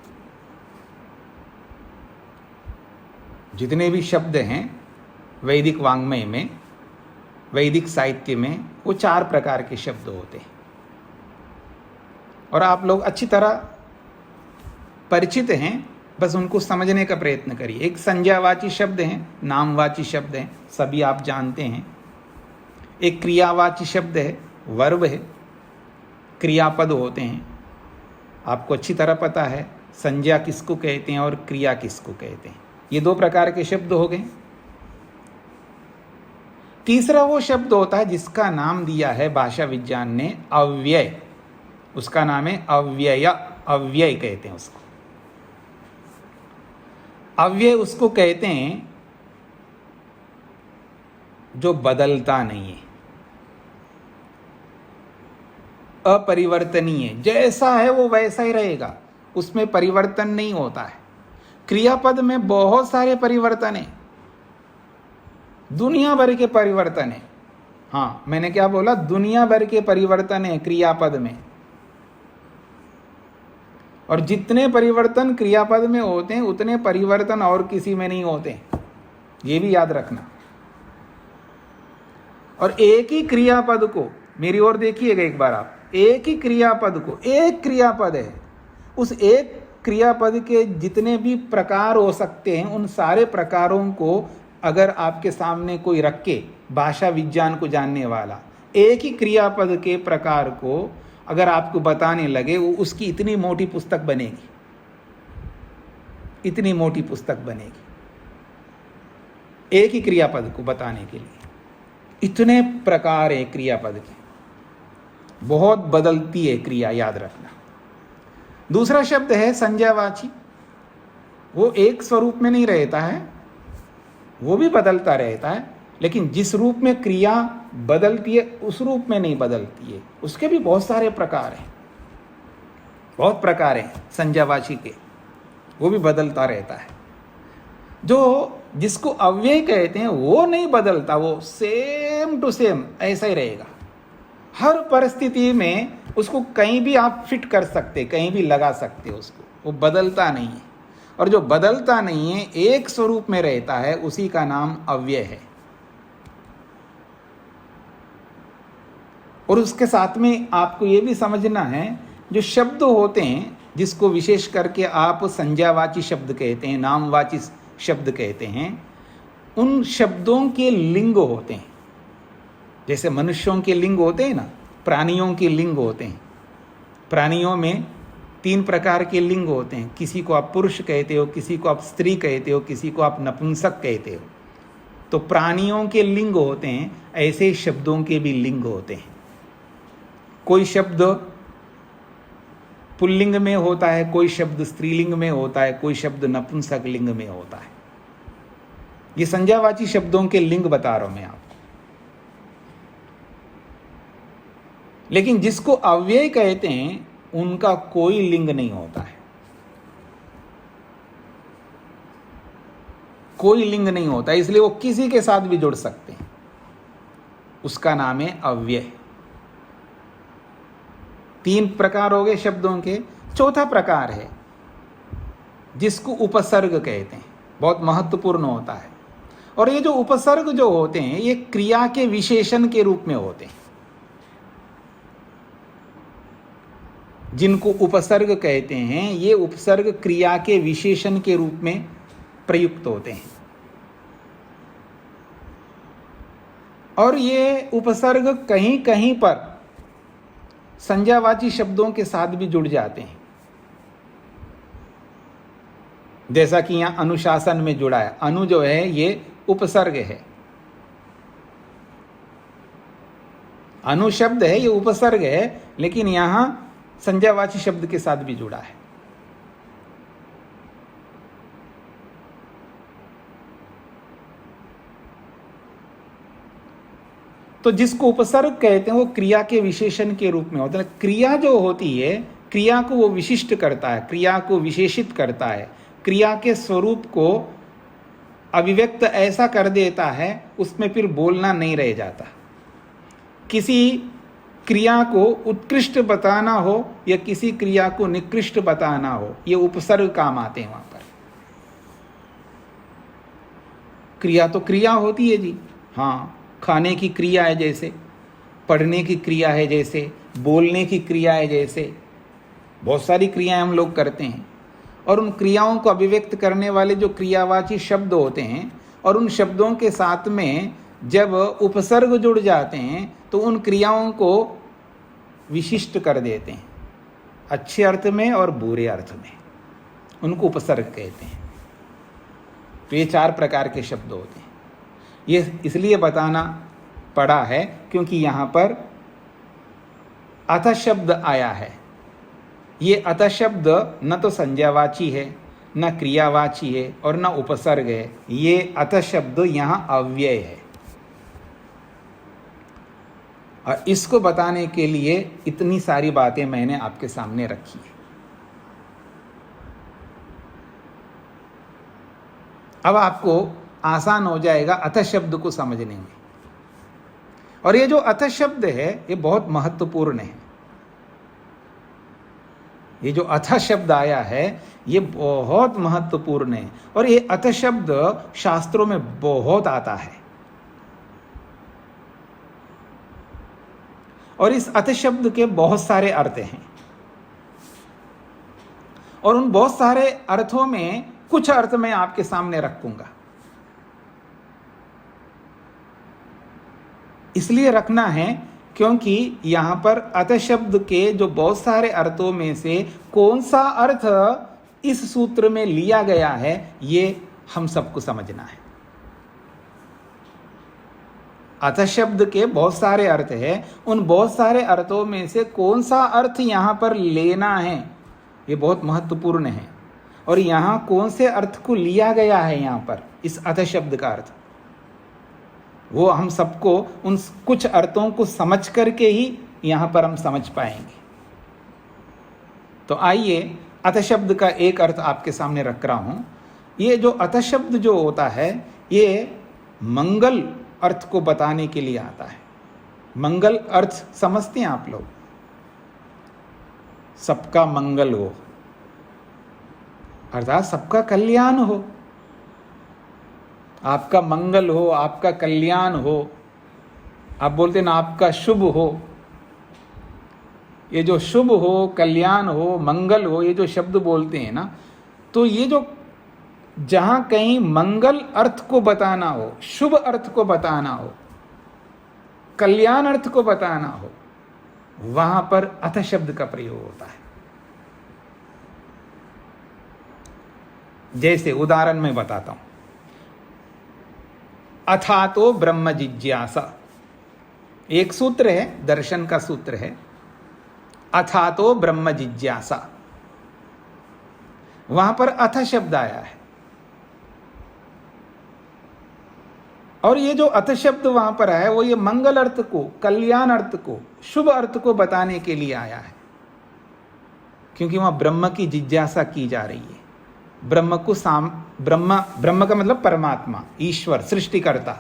जितने भी शब्द हैं वैदिक वाङ्मय में, वैदिक साहित्य में, वो 4 प्रकार के शब्द होते हैं, और आप लोग अच्छी तरह परिचित हैं, बस उनको समझने का प्रयत्न करिए। एक संज्ञावाची शब्द हैं, नामवाची शब्द हैं, सभी आप जानते हैं। एक क्रियावाची शब्द है, वर्ब है, क्रियापद होते हैं, आपको अच्छी तरह पता है संज्ञा किसको कहते हैं और क्रिया किसको कहते हैं। ये 2 प्रकार के शब्द हो गए। तीसरा वो शब्द होता है जिसका नाम दिया है भाषा विज्ञान ने अव्यय। उसका नाम है अव्यय, अव्यय कहते हैं उसको। अव्यय उसको कहते हैं जो बदलता नहीं है, अपरिवर्तनीय, जैसा है वो वैसा ही रहेगा, उसमें परिवर्तन नहीं होता है। क्रियापद में बहुत सारे परिवर्तन है, दुनिया भर के परिवर्तन है। हाँ, मैंने क्या बोला? दुनिया भर के परिवर्तन है क्रियापद में, और जितने परिवर्तन क्रियापद में होते हैं उतने परिवर्तन और किसी में नहीं होते, ये भी याद रखना। और एक ही क्रियापद को, मेरी ओर देखिएगा एक बार आप, एक ही क्रियापद को, एक क्रियापद है, उस एक क्रियापद के जितने भी प्रकार हो सकते हैं उन सारे प्रकारों को अगर आपके सामने कोई रख के, भाषा विज्ञान को जानने वाला, एक ही क्रियापद के प्रकार को अगर आपको बताने लगे, वो उसकी इतनी मोटी पुस्तक बनेगी, इतनी मोटी पुस्तक बनेगी एक ही क्रियापद को बताने के लिए। इतने प्रकार है क्रियापद के, बहुत बदलती है क्रिया, याद रखना। दूसरा शब्द है संज्ञावाची। वो एक स्वरूप में नहीं रहता है, वो भी बदलता रहता है, लेकिन जिस रूप में क्रिया बदलती है उस रूप में नहीं बदलती है। उसके भी बहुत सारे प्रकार हैं, बहुत प्रकार हैं संज्ञावाची के, वो भी बदलता रहता है। जो जिसको अव्यय कहते हैं वो नहीं बदलता, वो सेम टू सेम ऐसा ही रहेगा। हर परिस्थिति में उसको कहीं भी आप फिट कर सकते, कहीं भी लगा सकते उसको, वो बदलता नहीं है। और जो बदलता नहीं है, एक स्वरूप में रहता है, उसी का नाम अव्यय है। और उसके साथ में आपको ये भी समझना है, जो शब्द होते हैं जिसको विशेष करके आप संज्ञावाची शब्द कहते हैं, नामवाची शब्द कहते हैं, उन शब्दों के लिंग होते हैं। जैसे मनुष्यों के लिंग होते हैं ना, प्राणियों के लिंग होते हैं। प्राणियों में 3 प्रकार के लिंग होते हैं, किसी को आप पुरुष कहते हो, किसी को आप स्त्री कहते हो, किसी को आप नपुंसक कहते हो। तो प्राणियों के लिंग होते हैं, ऐसे शब्दों के भी लिंग होते हैं। कोई शब्द पुल्लिंग में होता है, कोई शब्द स्त्रीलिंग में होता है, कोई शब्द नपुंसक लिंग में होता है। ये संज्ञावाची शब्दों के लिंग बता रहा हूं मैं आपको। लेकिन जिसको अव्यय कहते हैं उनका कोई लिंग नहीं होता है, कोई लिंग नहीं होता है, इसलिए वो किसी के साथ भी जुड़ सकते हैं। उसका नाम है अव्यय। 3 प्रकार हो गए शब्दों के। चौथा प्रकार है जिसको उपसर्ग कहते हैं, बहुत महत्वपूर्ण होता है। और ये जो उपसर्ग जो होते हैं, ये क्रिया के विशेषण के रूप में होते हैं। जिनको उपसर्ग कहते हैं, ये उपसर्ग क्रिया के विशेषण के रूप में प्रयुक्त होते हैं। और ये उपसर्ग कहीं कहीं पर संज्ञावाची शब्दों के साथ भी जुड़ जाते हैं, जैसा कि यहां अनुशासन में जुड़ा है। अनु जो है ये उपसर्ग है, अनु शब्द है, ये उपसर्ग है, लेकिन यहां संज्ञावाची शब्द के साथ भी जुड़ा है। तो जिसको उपसर्ग कहते हैं वो क्रिया के विशेषण के रूप में होता है। क्रिया जो होती है, क्रिया को वो विशिष्ट करता है, क्रिया को विशेषित करता है, क्रिया के स्वरूप को अभिव्यक्त ऐसा कर देता है, उसमें फिर बोलना नहीं रह जाता। किसी क्रिया को उत्कृष्ट बताना हो या किसी क्रिया को निकृष्ट बताना हो, ये उपसर्ग काम आते हैं वहां पर। क्रिया तो क्रिया होती है जी, हाँ, खाने की क्रिया है जैसे, पढ़ने की क्रिया है जैसे, बोलने की क्रिया है जैसे, बहुत सारी क्रियाएं हम लोग करते हैं। और उन क्रियाओं को अभिव्यक्त करने वाले जो क्रियावाची शब्द होते हैं, और उन शब्दों के साथ में जब उपसर्ग जुड़ जाते हैं तो उन क्रियाओं को विशिष्ट कर देते हैं, अच्छे अर्थ में और बुरे अर्थ में, उनको उपसर्ग कहते हैं। तो ये 4 प्रकार के शब्द होते हैं। ये इसलिए बताना पड़ा है क्योंकि यहाँ पर अथ शब्द आया है। ये अथ शब्द न तो संज्ञावाची है, न क्रियावाची है और न उपसर्ग है। ये अथ शब्द यहाँ अव्यय है, और इसको बताने के लिए इतनी सारी बातें मैंने आपके सामने रखी है। अब आपको आसान हो जाएगा अथ शब्द को समझने में। और ये जो अथ शब्द है ये बहुत महत्वपूर्ण है। ये जो अथ शब्द आया है ये बहुत महत्वपूर्ण है, और ये अथ शब्द शास्त्रों में बहुत आता है। और इस अथ शब्द के बहुत सारे अर्थ हैं, और उन बहुत सारे अर्थों में कुछ अर्थ मैं आपके सामने रखूंगा। इसलिए रखना है क्योंकि यहां पर अथ शब्द के जो बहुत सारे अर्थों में से कौन सा अर्थ इस सूत्र में लिया गया है ये हम सबको समझना है। अथ शब्द के बहुत सारे अर्थ हैं, उन बहुत सारे अर्थों में से कौन सा अर्थ यहां पर लेना है ये बहुत महत्वपूर्ण है। और यहां कौन से अर्थ को लिया गया है यहां पर इस अथ शब्द का अर्थ, वो हम सबको उन कुछ अर्थों को समझ करके ही यहां पर हम समझ पाएंगे। तो आइए अथ शब्द का एक अर्थ आपके सामने रख रहा हूं। ये जो अथ शब्द जो होता है ये मंगल अर्थ को बताने के लिए आता है। मंगल अर्थ समझते हैं आप लोग? सबका मंगल हो, अर्थात सबका कल्याण हो, आपका मंगल हो, आपका कल्याण हो। आप बोलते हैं ना आपका शुभ हो। ये जो शुभ हो, कल्याण हो, मंगल हो, ये जो शब्द बोलते हैं ना, तो ये जो जहां कहीं मंगल अर्थ को बताना हो, शुभ अर्थ को बताना हो, कल्याण अर्थ को बताना हो, वहां पर अथ शब्द का प्रयोग होता है। जैसे उदाहरण मैं बताता हूं, अथातो ब्रह्म जिज्ञासा एक सूत्र है, दर्शन का सूत्र है। अथातो ब्रह्म जिज्ञासा, वहां पर अथ शब्द आया है। और ये जो अथ शब्द वहां पर है वो ये मंगल अर्थ को, कल्याण अर्थ को, शुभ अर्थ को बताने के लिए आया है, क्योंकि वहां ब्रह्म की जिज्ञासा की जा रही है। ब्रह्म को ब्रह्म का मतलब परमात्मा, ईश्वर, सृष्टिकर्ता,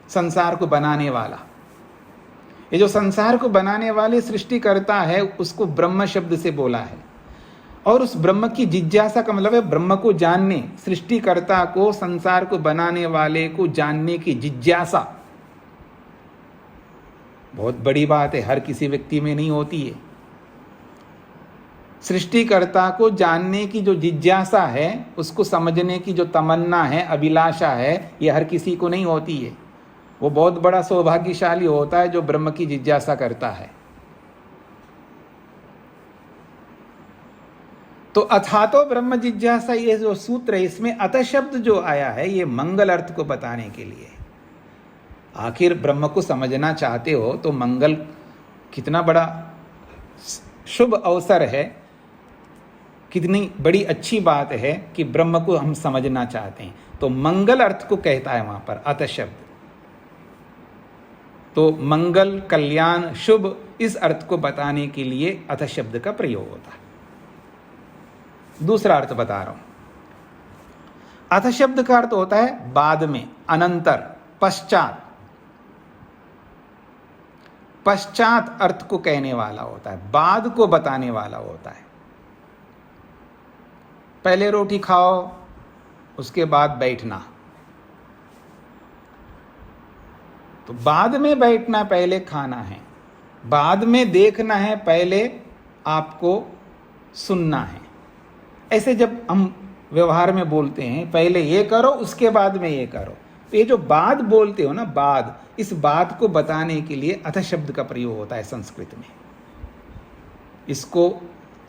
संसार को बनाने वाला। ये जो संसार को बनाने वाले सृष्टिकर्ता है उसको ब्रह्म शब्द से बोला है। और उस ब्रह्म की जिज्ञासा का मतलब है ब्रह्म को जानने, सृष्टिकर्ता को, संसार को बनाने वाले को जानने की जिज्ञासा। बहुत बड़ी बात है, हर किसी व्यक्ति में नहीं होती है। सृष्टिकर्ता को जानने की जो जिज्ञासा है, उसको समझने की जो तमन्ना है, अभिलाषा है, ये हर किसी को नहीं होती है। वो बहुत बड़ा सौभाग्यशाली होता है जो ब्रह्म की जिज्ञासा करता है। तो अथातो ब्रह्म जिज्ञासा ये जो सूत्र है, इसमें अथ शब्द जो आया है ये मंगल अर्थ को बताने के लिए। आखिर ब्रह्म को समझना चाहते हो तो मंगल कितना बड़ा शुभ अवसर है, कितनी बड़ी अच्छी बात है कि ब्रह्म को हम समझना चाहते हैं। तो मंगल अर्थ को कहता है वहां पर अथ शब्द। तो मंगल, कल्याण, शुभ, इस अर्थ को बताने के लिए अथ शब्द का प्रयोग होता है। दूसरा अर्थ बता रहा हूं। अथ शब्द का अर्थ होता है बाद में, अनंतर, पश्चात। पश्चात अर्थ को कहने वाला होता है, बाद को बताने वाला होता है। पहले रोटी खाओ, उसके बाद बैठना। तो बाद में बैठना, पहले खाना है। बाद में देखना है, पहले आपको सुनना है। ऐसे जब हम व्यवहार में बोलते हैं, पहले ये करो उसके बाद में ये करो, तो ये जो बाद बोलते हो ना, बाद, इस बात को बताने के लिए अथ शब्द का प्रयोग होता है संस्कृत में। इसको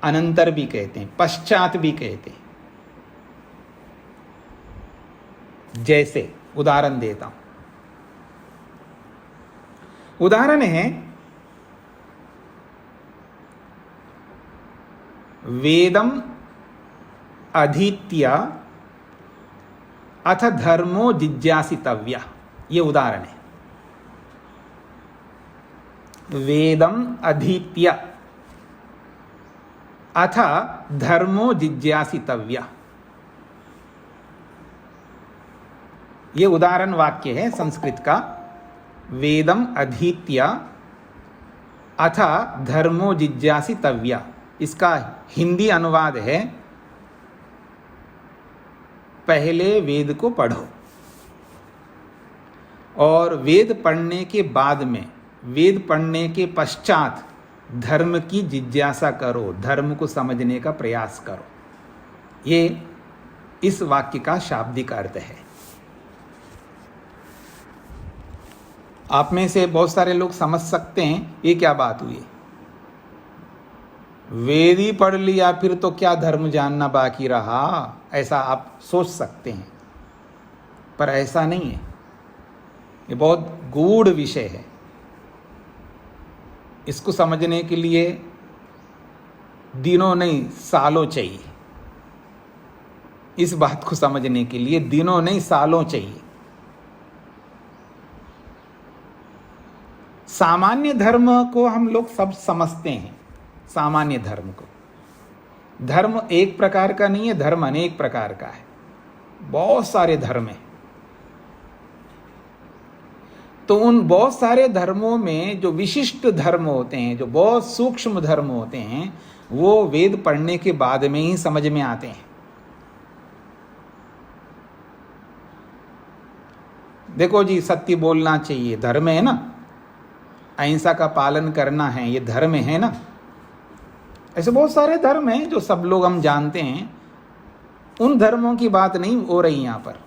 अनंतर भी कहते हैं, पश्चात भी कहते हैं। जैसे उदाहरण देता हूं। उदाहरण है, वेदम अधीत्य अथ धर्मो जिज्ञासितव्य। ये उदाहरण है। वेदम अधीत्य अथ धर्मो जिज्ञासितव्य। ये उदाहरण वाक्य है संस्कृत का। वेदम अधीत्य अथ धर्मो जिज्ञासितव्य। इसका हिंदी अनुवाद है, पहले वेद को पढ़ो और वेद पढ़ने के बाद में, वेद पढ़ने के पश्चात धर्म की जिज्ञासा करो, धर्म को समझने का प्रयास करो। ये इस वाक्य का शाब्दिक अर्थ है। आप में से बहुत सारे लोग समझ सकते हैं ये क्या बात हुई। वेद ही पढ़ लिया फिर तो क्या धर्म जानना बाकी रहा, ऐसा आप सोच सकते हैं, पर ऐसा नहीं है। ये बहुत गूढ़ विषय है। इसको समझने के लिए दिनों नहीं सालों चाहिए। इस बात को समझने के लिए दिनों नहीं सालों चाहिए। सामान्य धर्म को हम लोग सब समझते हैं। सामान्य धर्म को, धर्म एक प्रकार का नहीं है, धर्म अनेक प्रकार का है। बहुत सारे धर्म हैं। तो उन बहुत सारे धर्मों में जो विशिष्ट धर्म होते हैं, जो बहुत सूक्ष्म धर्म होते हैं, वो वेद पढ़ने के बाद में ही समझ में आते हैं। देखो जी, सत्य बोलना चाहिए, धर्म है ना। अहिंसा का पालन करना है, ये धर्म है ना। ऐसे बहुत सारे धर्म हैं जो सब लोग हम जानते हैं। उन धर्मों की बात नहीं हो रही यहाँ पर,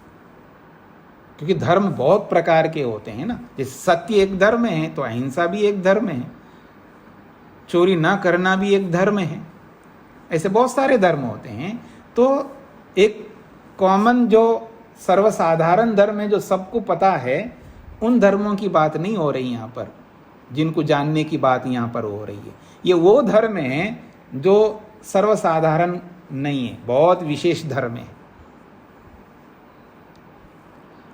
क्योंकि धर्म बहुत प्रकार के होते हैं ना। जैसे सत्य एक धर्म है तो अहिंसा भी एक धर्म है, चोरी ना करना भी एक धर्म है। ऐसे बहुत सारे धर्म होते हैं। तो एक कॉमन जो सर्वसाधारण धर्म है जो सबको पता है, उन धर्मों की बात नहीं हो रही यहाँ पर, जिनको जानने की बात यहाँ पर हो रही है। ये वो धर्म है जो सर्वसाधारण नहीं है, बहुत विशेष धर्म है।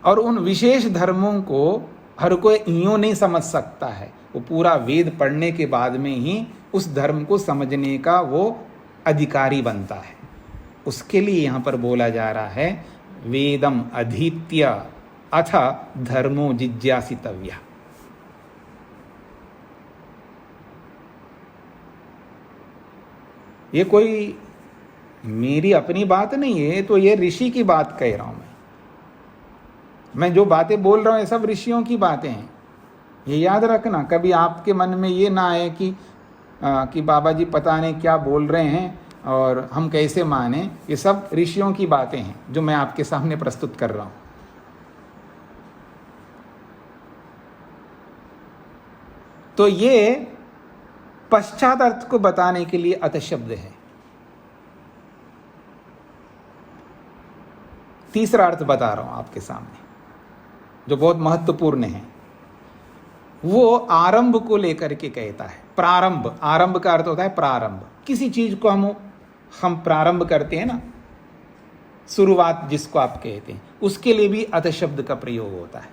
और उन विशेष धर्मों को हर कोई यूं नहीं समझ सकता है। वो पूरा वेद पढ़ने के बाद में ही उस धर्म को समझने का वो अधिकारी बनता है। उसके लिए यहाँ पर बोला जा रहा है, वेदम अधीत्य अथ धर्मो जिज्ञासितव्य। ये कोई मेरी अपनी बात नहीं है, तो ये ऋषि की बात कह रहा हूं। मैं जो बातें बोल रहा हूं ये सब ऋषियों की बातें हैं। ये याद रखना, कभी आपके मन में ये ना आए कि बाबा जी पता नहीं क्या बोल रहे हैं और हम कैसे माने। ये सब ऋषियों की बातें हैं जो मैं आपके सामने प्रस्तुत कर रहा हूं। तो ये पश्चात अर्थ को बताने के लिए अथ शब्द है। तीसरा अर्थ बता रहा हूं आपके सामने जो बहुत महत्वपूर्ण है। वो आरंभ को लेकर के कहता है। प्रारंभ, आरंभ का अर्थ होता है प्रारंभ। किसी चीज को हम प्रारंभ करते हैं ना, शुरुआत जिसको आप कहते हैं, उसके लिए भी अथ शब्द का प्रयोग होता है।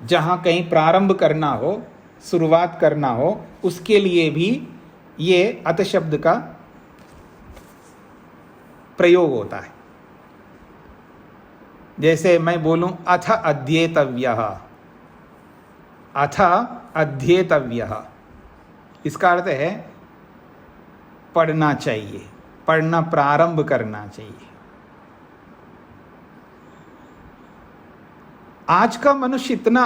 जहाँ कहीं प्रारंभ करना हो, शुरुआत करना हो, उसके लिए भी ये अथ शब्द का प्रयोग होता है। जैसे मैं बोलूं अथ अध्येतव्यः, अथ अध्येतव्यः, इसका अर्थ है पढ़ना चाहिए, पढ़ना प्रारंभ करना चाहिए। आज का मनुष्य इतना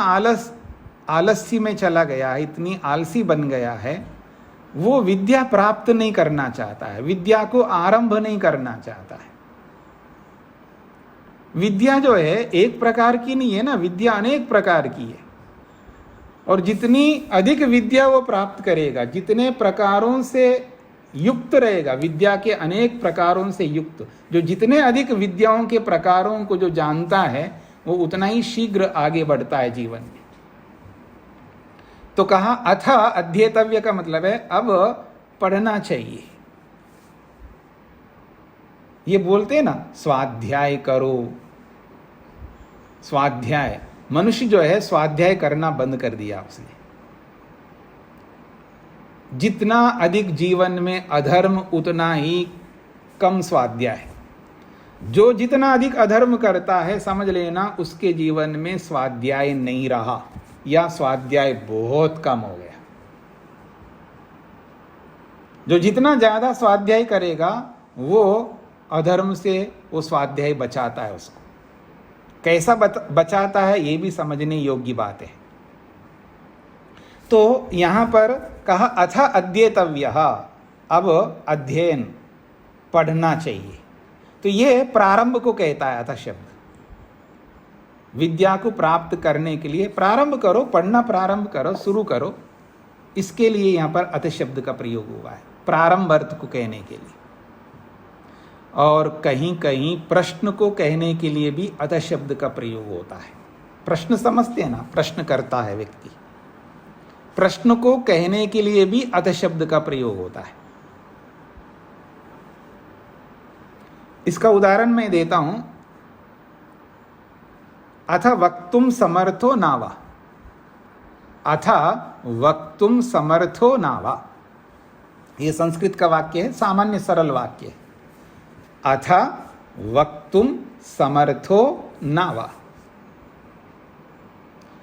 आलस्य में चला गया है, इतनी आलसी बन गया है, वो विद्या प्राप्त नहीं करना चाहता है, विद्या को आरंभ नहीं करना चाहता है। विद्या जो है एक प्रकार की नहीं है ना, विद्या अनेक प्रकार की है। और जितनी अधिक विद्या वो प्राप्त करेगा, जितने प्रकारों से युक्त रहेगा, विद्या के अनेक प्रकारों से युक्त, जो जितने अधिक विद्याओं के प्रकारों को जो जानता है, वो उतना ही शीघ्र आगे बढ़ता है जीवन में। तो कहा अथ अध्येतव्य का मतलब है अब पढ़ना चाहिए। ये बोलते हैं ना स्वाध्याय करो, स्वाध्याय, मनुष्य जो है स्वाध्याय करना बंद कर दिया उसने। जितना अधिक जीवन में अधर्म उतना ही कम स्वाध्याय। जो जितना अधिक अधर्म करता है समझ लेना उसके जीवन में स्वाध्याय नहीं रहा, या स्वाध्याय बहुत कम हो गया। जो जितना ज्यादा स्वाध्याय करेगा वो अधर्म से वो स्वाध्याय बचाता है उसको। कैसा बचाता है ये भी समझने योग्य बात है। तो यहां पर कहा अथ अध्येतव्यः, अब अध्ययन पढ़ना चाहिए। तो ये प्रारंभ को कहता है अथ शब्द। विद्या को प्राप्त करने के लिए प्रारंभ करो, पढ़ना प्रारंभ करो, शुरू करो, इसके लिए यहां पर अथ शब्द का प्रयोग हुआ है, प्रारंभ अर्थ को कहने के लिए। और कहीं कहीं प्रश्न को कहने के लिए भी अथ शब्द का प्रयोग होता है। प्रश्न समझते हैं ना, प्रश्न करता है व्यक्ति, प्रश्न को कहने के लिए भी अथ शब्द का प्रयोग होता है। इसका उदाहरण मैं देता हूं, अथ वक्तुम समर्थो नावा, अथ वक्तुम समर्थो नावा, यह संस्कृत का वाक्य है, सामान्य सरल वाक्य है। अथ वक्तुम समर्थो नावा,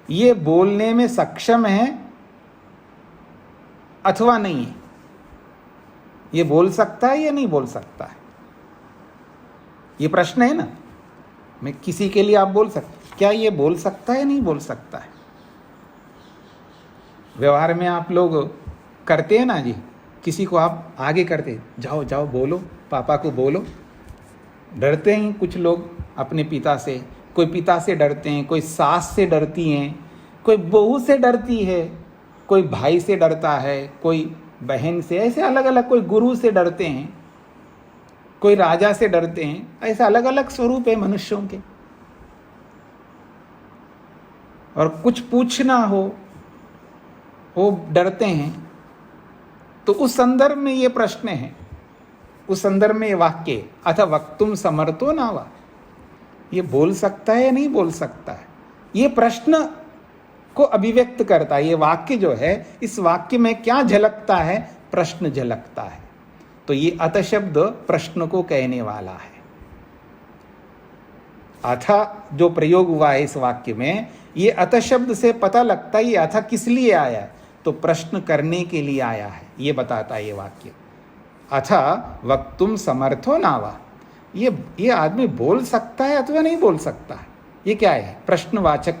ये बोलने में सक्षम है अथवा नहीं है, ये बोल सकता है या नहीं बोल सकता है, ये प्रश्न है ना। मैं किसी के लिए आप बोल सकते, क्या ये बोल सकता है या नहीं बोल सकता है। व्यवहार में आप लोग करते हैं ना जी, किसी को आप आगे करते, जाओ जाओ बोलो, पापा को बोलो। डरते हैं कुछ लोग अपने पिता से, कोई पिता से डरते हैं, कोई सास से डरती हैं, कोई बहू से डरती है, कोई भाई से डरता है, कोई बहन से, ऐसे अलग अलग, कोई गुरु से डरते हैं, कोई राजा से डरते हैं। ऐसे अलग अलग स्वरूप है मनुष्यों के। और कुछ पूछना हो वो डरते हैं। तो उस संदर्भ में ये प्रश्न है, उस संदर्भ में ये वाक्य अथ वक्तुम समर्थो नावा, ये बोल सकता है या नहीं बोल सकता है, ये प्रश्न को अभिव्यक्त करता है। ये वाक्य जो है, इस वाक्य में क्या झलकता है, प्रश्न झलकता है। तो ये अथ शब्द प्रश्न को कहने वाला है। अथ जो प्रयोग हुआ है इस वाक्य में, ये अथ शब्द से पता लगता है ये अथ किस लिए आया है, तो प्रश्न करने के लिए आया है, ये बताता है ये वाक्य। अथ वक्तुम समर्थो नावा, ये आदमी बोल सकता है अथवा नहीं बोल सकता है, ये क्या है, प्रश्नवाचक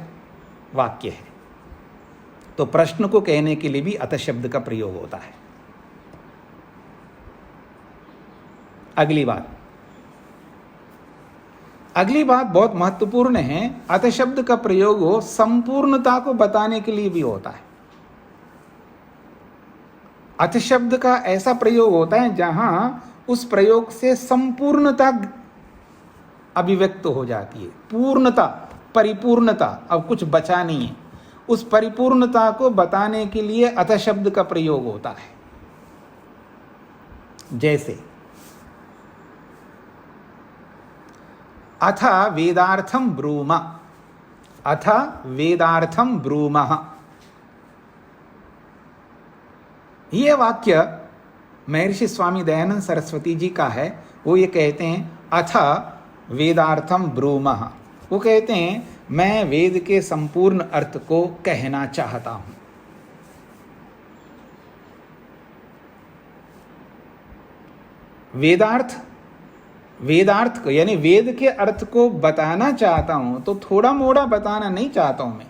वाक्य है। तो प्रश्न को कहने के लिए भी अथ शब्द का प्रयोग होता है। अगली बात बहुत महत्वपूर्ण है। अथ शब्द का प्रयोग हो संपूर्णता को बताने के लिए भी होता है। अथ शब्द का ऐसा प्रयोग होता है जहां उस प्रयोग से संपूर्णता अभिव्यक्त हो जाती है, पूर्णता, परिपूर्णता, अब कुछ बचा नहीं है। उस परिपूर्णता को बताने के लिए अथ शब्द का प्रयोग होता है। जैसे अथ वेदार्थम ब्रूम, अथ वेदार्थम ब्रूमः। ये वाक्य महर्षि स्वामी दयानंद सरस्वती जी का है। वो ये कहते हैं अथ वेदार्थम ब्रूमः। वो कहते हैं मैं वेद के संपूर्ण अर्थ को कहना चाहता हूं। वेदार्थ को यानी वेद के अर्थ को बताना चाहता हूं, तो थोड़ा मोड़ा बताना नहीं चाहता हूं। मैं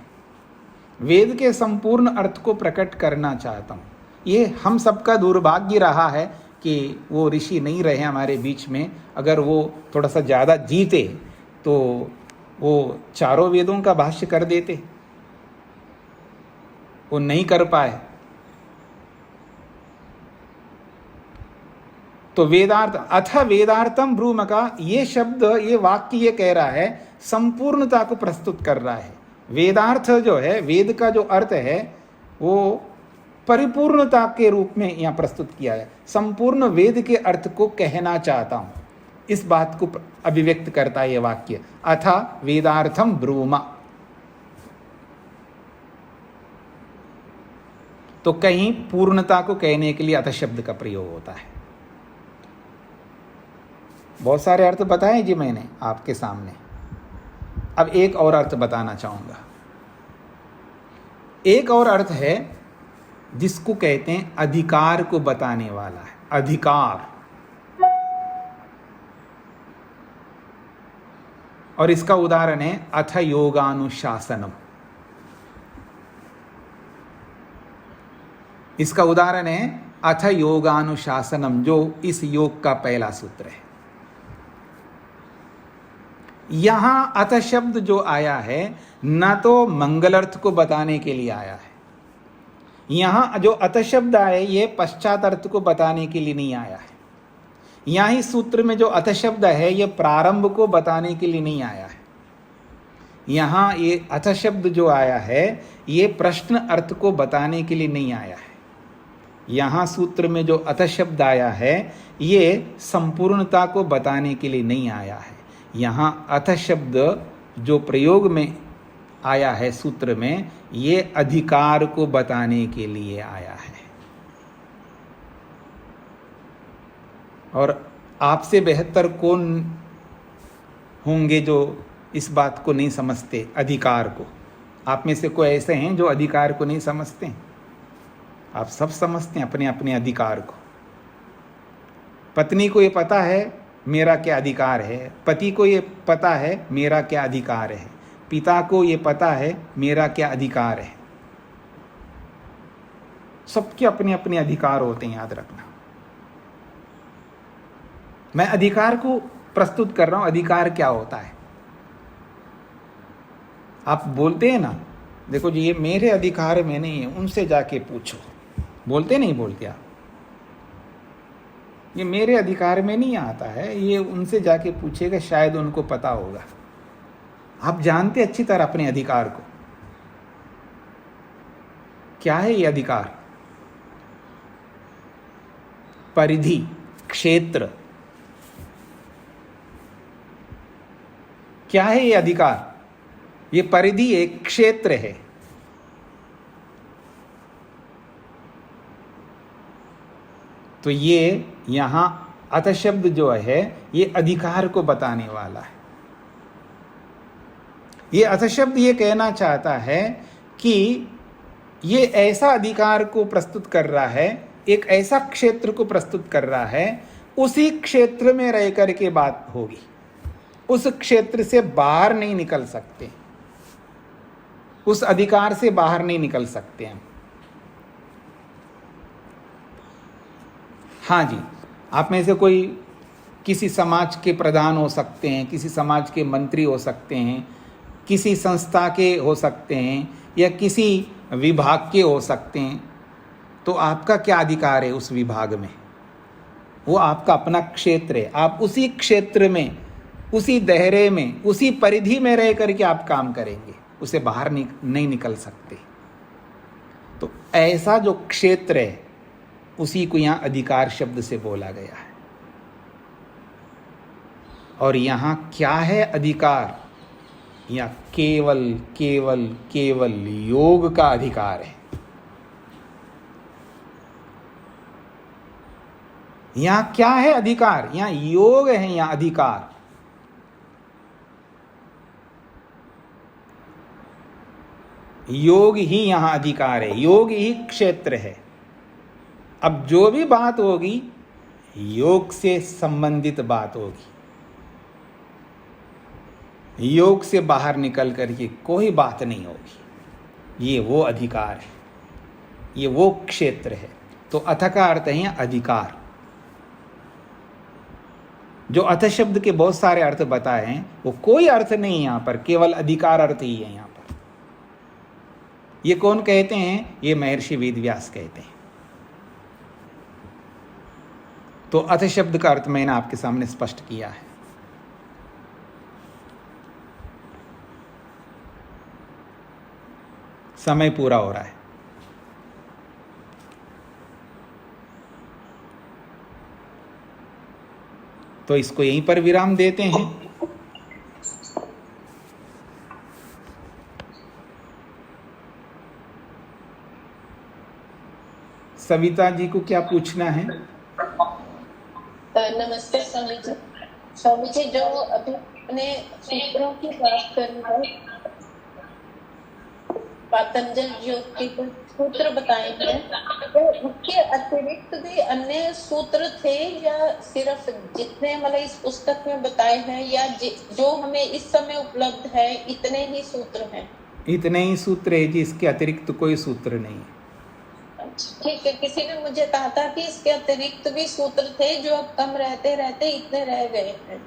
वेद के संपूर्ण अर्थ को प्रकट करना चाहता हूं। ये हम सबका दुर्भाग्य रहा है कि वो ऋषि नहीं रहे हमारे बीच में। अगर वो थोड़ा सा ज़्यादा जीते तो वो चारों वेदों का भाष्य कर देते। वो नहीं कर पाए। तो वेदार्थ अथ वेदार्थम ब्रूम का ये शब्द, ये वाक्य ये कह रहा है, संपूर्णता को प्रस्तुत कर रहा है। वेदार्थ जो है, वेद का जो अर्थ है, वो परिपूर्णता के रूप में यहां प्रस्तुत किया है। संपूर्ण वेद के अर्थ को कहना चाहता हूं, इस बात को अभिव्यक्त करता है यह वाक्य, अथ वेदार्थम ब्रूम। तो कहीं पूर्णता को कहने के लिए अथ शब्द का प्रयोग होता है। बहुत सारे अर्थ बताए जी मैंने आपके सामने। अब एक और अर्थ बताना चाहूंगा। एक और अर्थ है जिसको कहते हैं अधिकार को बताने वाला है। अधिकार, और इसका उदाहरण है अथ योगानुशासनम। इसका उदाहरण है अथ योगानुशासनम, जो इस योग का पहला सूत्र है। यहां अथ शब्द जो आया है, न तो मंगल अर्थ को बताने के लिए आया है। यहां जो अथ शब्द आया है, ये पश्चात अर्थ को बताने के लिए नहीं आया है। यहां इस सूत्र में जो अथ शब्द है, ये प्रारंभ को बताने के लिए नहीं आया है। यहां ये अथ शब्द जो आया है, ये प्रश्न अर्थ को बताने के लिए नहीं आया है। यहां सूत्र में जो अथ शब्द आया है, ये संपूर्णता को बताने के लिए नहीं आया है। यहाँ अथ शब्द जो प्रयोग में आया है सूत्र में, ये अधिकार को बताने के लिए आया है। और आपसे बेहतर कौन होंगे जो इस बात को नहीं समझते, अधिकार को? आप में से कोई ऐसे हैं जो अधिकार को नहीं समझते? आप सब समझते हैं अपने अपने अधिकार को। पत्नी को ये पता है मेरा क्या अधिकार है, पति को ये पता है मेरा क्या अधिकार है, पिता को ये पता है मेरा क्या अधिकार है। सबके अपने अपने अधिकार होते हैं, याद रखना। मैं अधिकार को प्रस्तुत कर रहा हूं। अधिकार क्या होता है? आप बोलते हैं ना, देखो जी ये मेरे अधिकार में नहीं है, उनसे जाके पूछो। बोलते नहीं बोलते आप? ये मेरे अधिकार में नहीं आता है, ये उनसे जाके पूछेगा, शायद उनको पता होगा। आप जानते अच्छी तरह अपने अधिकार को। क्या है ये अधिकार? परिधि, क्षेत्र। क्या है ये अधिकार? ये परिधि एक क्षेत्र है। तो ये यहां अथ शब्द जो है, ये अधिकार को बताने वाला है। ये अथ शब्द ये कहना चाहता है कि ये ऐसा अधिकार को प्रस्तुत कर रहा है, एक ऐसा क्षेत्र को प्रस्तुत कर रहा है, उसी क्षेत्र में रह करके बात होगी। उस क्षेत्र से बाहर नहीं निकल सकते, उस अधिकार से बाहर नहीं निकल सकते हम। हाँ जी, आप में से कोई किसी समाज के प्रधान हो सकते हैं, किसी समाज के मंत्री हो सकते हैं, किसी संस्था के हो सकते हैं, या किसी विभाग के हो सकते हैं। तो आपका क्या अधिकार है उस विभाग में? वो आपका अपना क्षेत्र है। आप उसी क्षेत्र में, उसी दायरे में, उसी परिधि में रह करके आप काम करेंगे, उसे बाहर नहीं निकल सकते। तो ऐसा जो क्षेत्र है, उसी को यहाँ अधिकार शब्द से बोला गया है। और यहाँ क्या है अधिकार? या केवल केवल केवल योग का अधिकार है। यहां क्या है अधिकार? यहां योग है, यहां अधिकार। योग ही यहां अधिकार है, योग ही क्षेत्र है। अब जो भी बात होगी योग से संबंधित बात होगी, योग से बाहर निकल करके कोई बात नहीं होगी। ये वो अधिकार है, ये वो क्षेत्र है। तो अथ का अर्थ है अधिकार। जो अथ शब्द के बहुत सारे अर्थ बताए हैं वो कोई अर्थ नहीं है यहां पर, केवल अधिकार अर्थ ही है यहां पर। ये कौन कहते हैं? ये महर्षि वेदव्यास कहते हैं। तो अथ शब्द का अर्थ मैंने आपके सामने स्पष्ट किया है। समय पूरा हो रहा है। तो इसको यहीं पर विराम देते हैं। सविता जी को क्या पूछना है? नमस्ते स्वामी जी। स्वामी जी, जो अभी अपने सूत्रों की बात कर रहे हैं, पातंजल योग के कुछ सूत्र बताए हैं, तो उसके अतिरिक्त भी अन्य सूत्र थे या सिर्फ जितने मतलब इस पुस्तक में बताए हैं, या जो हमें इस समय उपलब्ध है इतने ही सूत्र हैं? इतने ही सूत्र है जी, इसके अतिरिक्त कोई सूत्र नहीं है। ठीक है। किसी ने मुझे कहा था कि इसके अतिरिक्त भी सूत्र थे जो अब कम रहते रहते इतने रह गए हैं।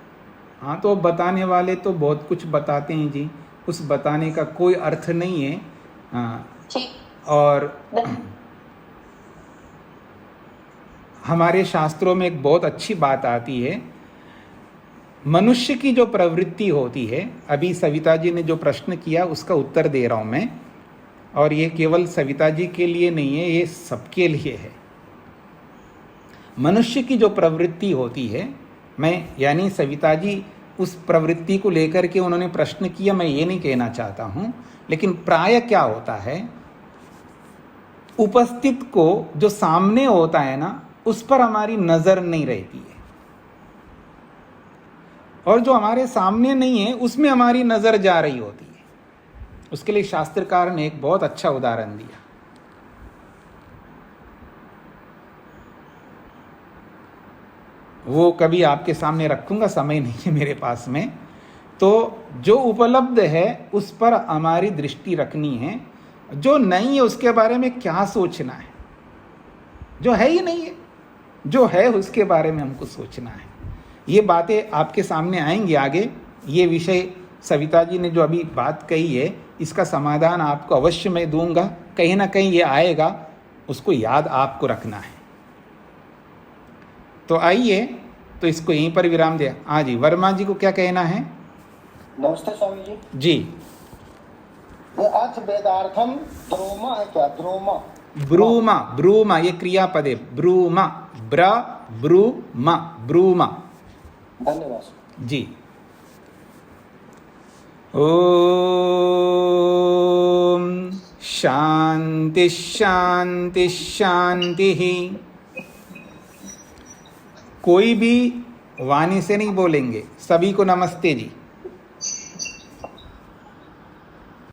हाँ, तो बताने वाले तो बहुत कुछ बताते हैं जी, उस बताने का कोई अर्थ नहीं है। हाँ, और हमारे शास्त्रों में एक बहुत अच्छी बात आती है, मनुष्य की जो प्रवृत्ति होती है, अभी सविता जी ने जो प्रश्न किया उसका उत्तर दे रहा हूं मैं, और ये केवल सविता जी के लिए नहीं है, ये सबके लिए है। मनुष्य की जो प्रवृत्ति होती है, मैं यानी सविता जी उस प्रवृत्ति को लेकर के उन्होंने प्रश्न किया, मैं ये नहीं कहना चाहता हूं, लेकिन प्राय क्या होता है, उपस्थित को जो सामने होता है ना, उस पर हमारी नजर नहीं रहती है, और जो हमारे सामने नहीं है उसमें हमारी नजर जा रही होती है। उसके लिए शास्त्रकार ने एक बहुत अच्छा उदाहरण दिया। वो कभी आपके सामने रखूंगा, समय नहीं है मेरे पास में। तो जो उपलब्ध है उस पर हमारी दृष्टि रखनी है, जो नहीं है उसके बारे में क्या सोचना है। जो है ही नहीं है, जो है उसके बारे में हमको सोचना है। ये बातें आपके सामने आएंगी आगे। ये विषय सविता जी ने जो अभी बात कही है, इसका समाधान आपको अवश्य मैं दूंगा, कहीं ना कहीं ये आएगा, उसको याद आपको रखना है। तो आइए, तो इसको यहीं पर विराम दिया। हाँ जी, वर्मा जी को क्या कहना है? नमस्ते स्वामी जी। जी, अर्थ वेदार्थम द्रोमा है क्या? द्रोमा, ब्रूमा, ब्रूमा ये क्रियापद है। ब्रूमा, ब्र ब्रूमा, ब्रूमा। धन्यवाद जी। ओम शांति शांति शांति। कोई भी वाणी से नहीं बोलेंगे, सभी को नमस्ते जी।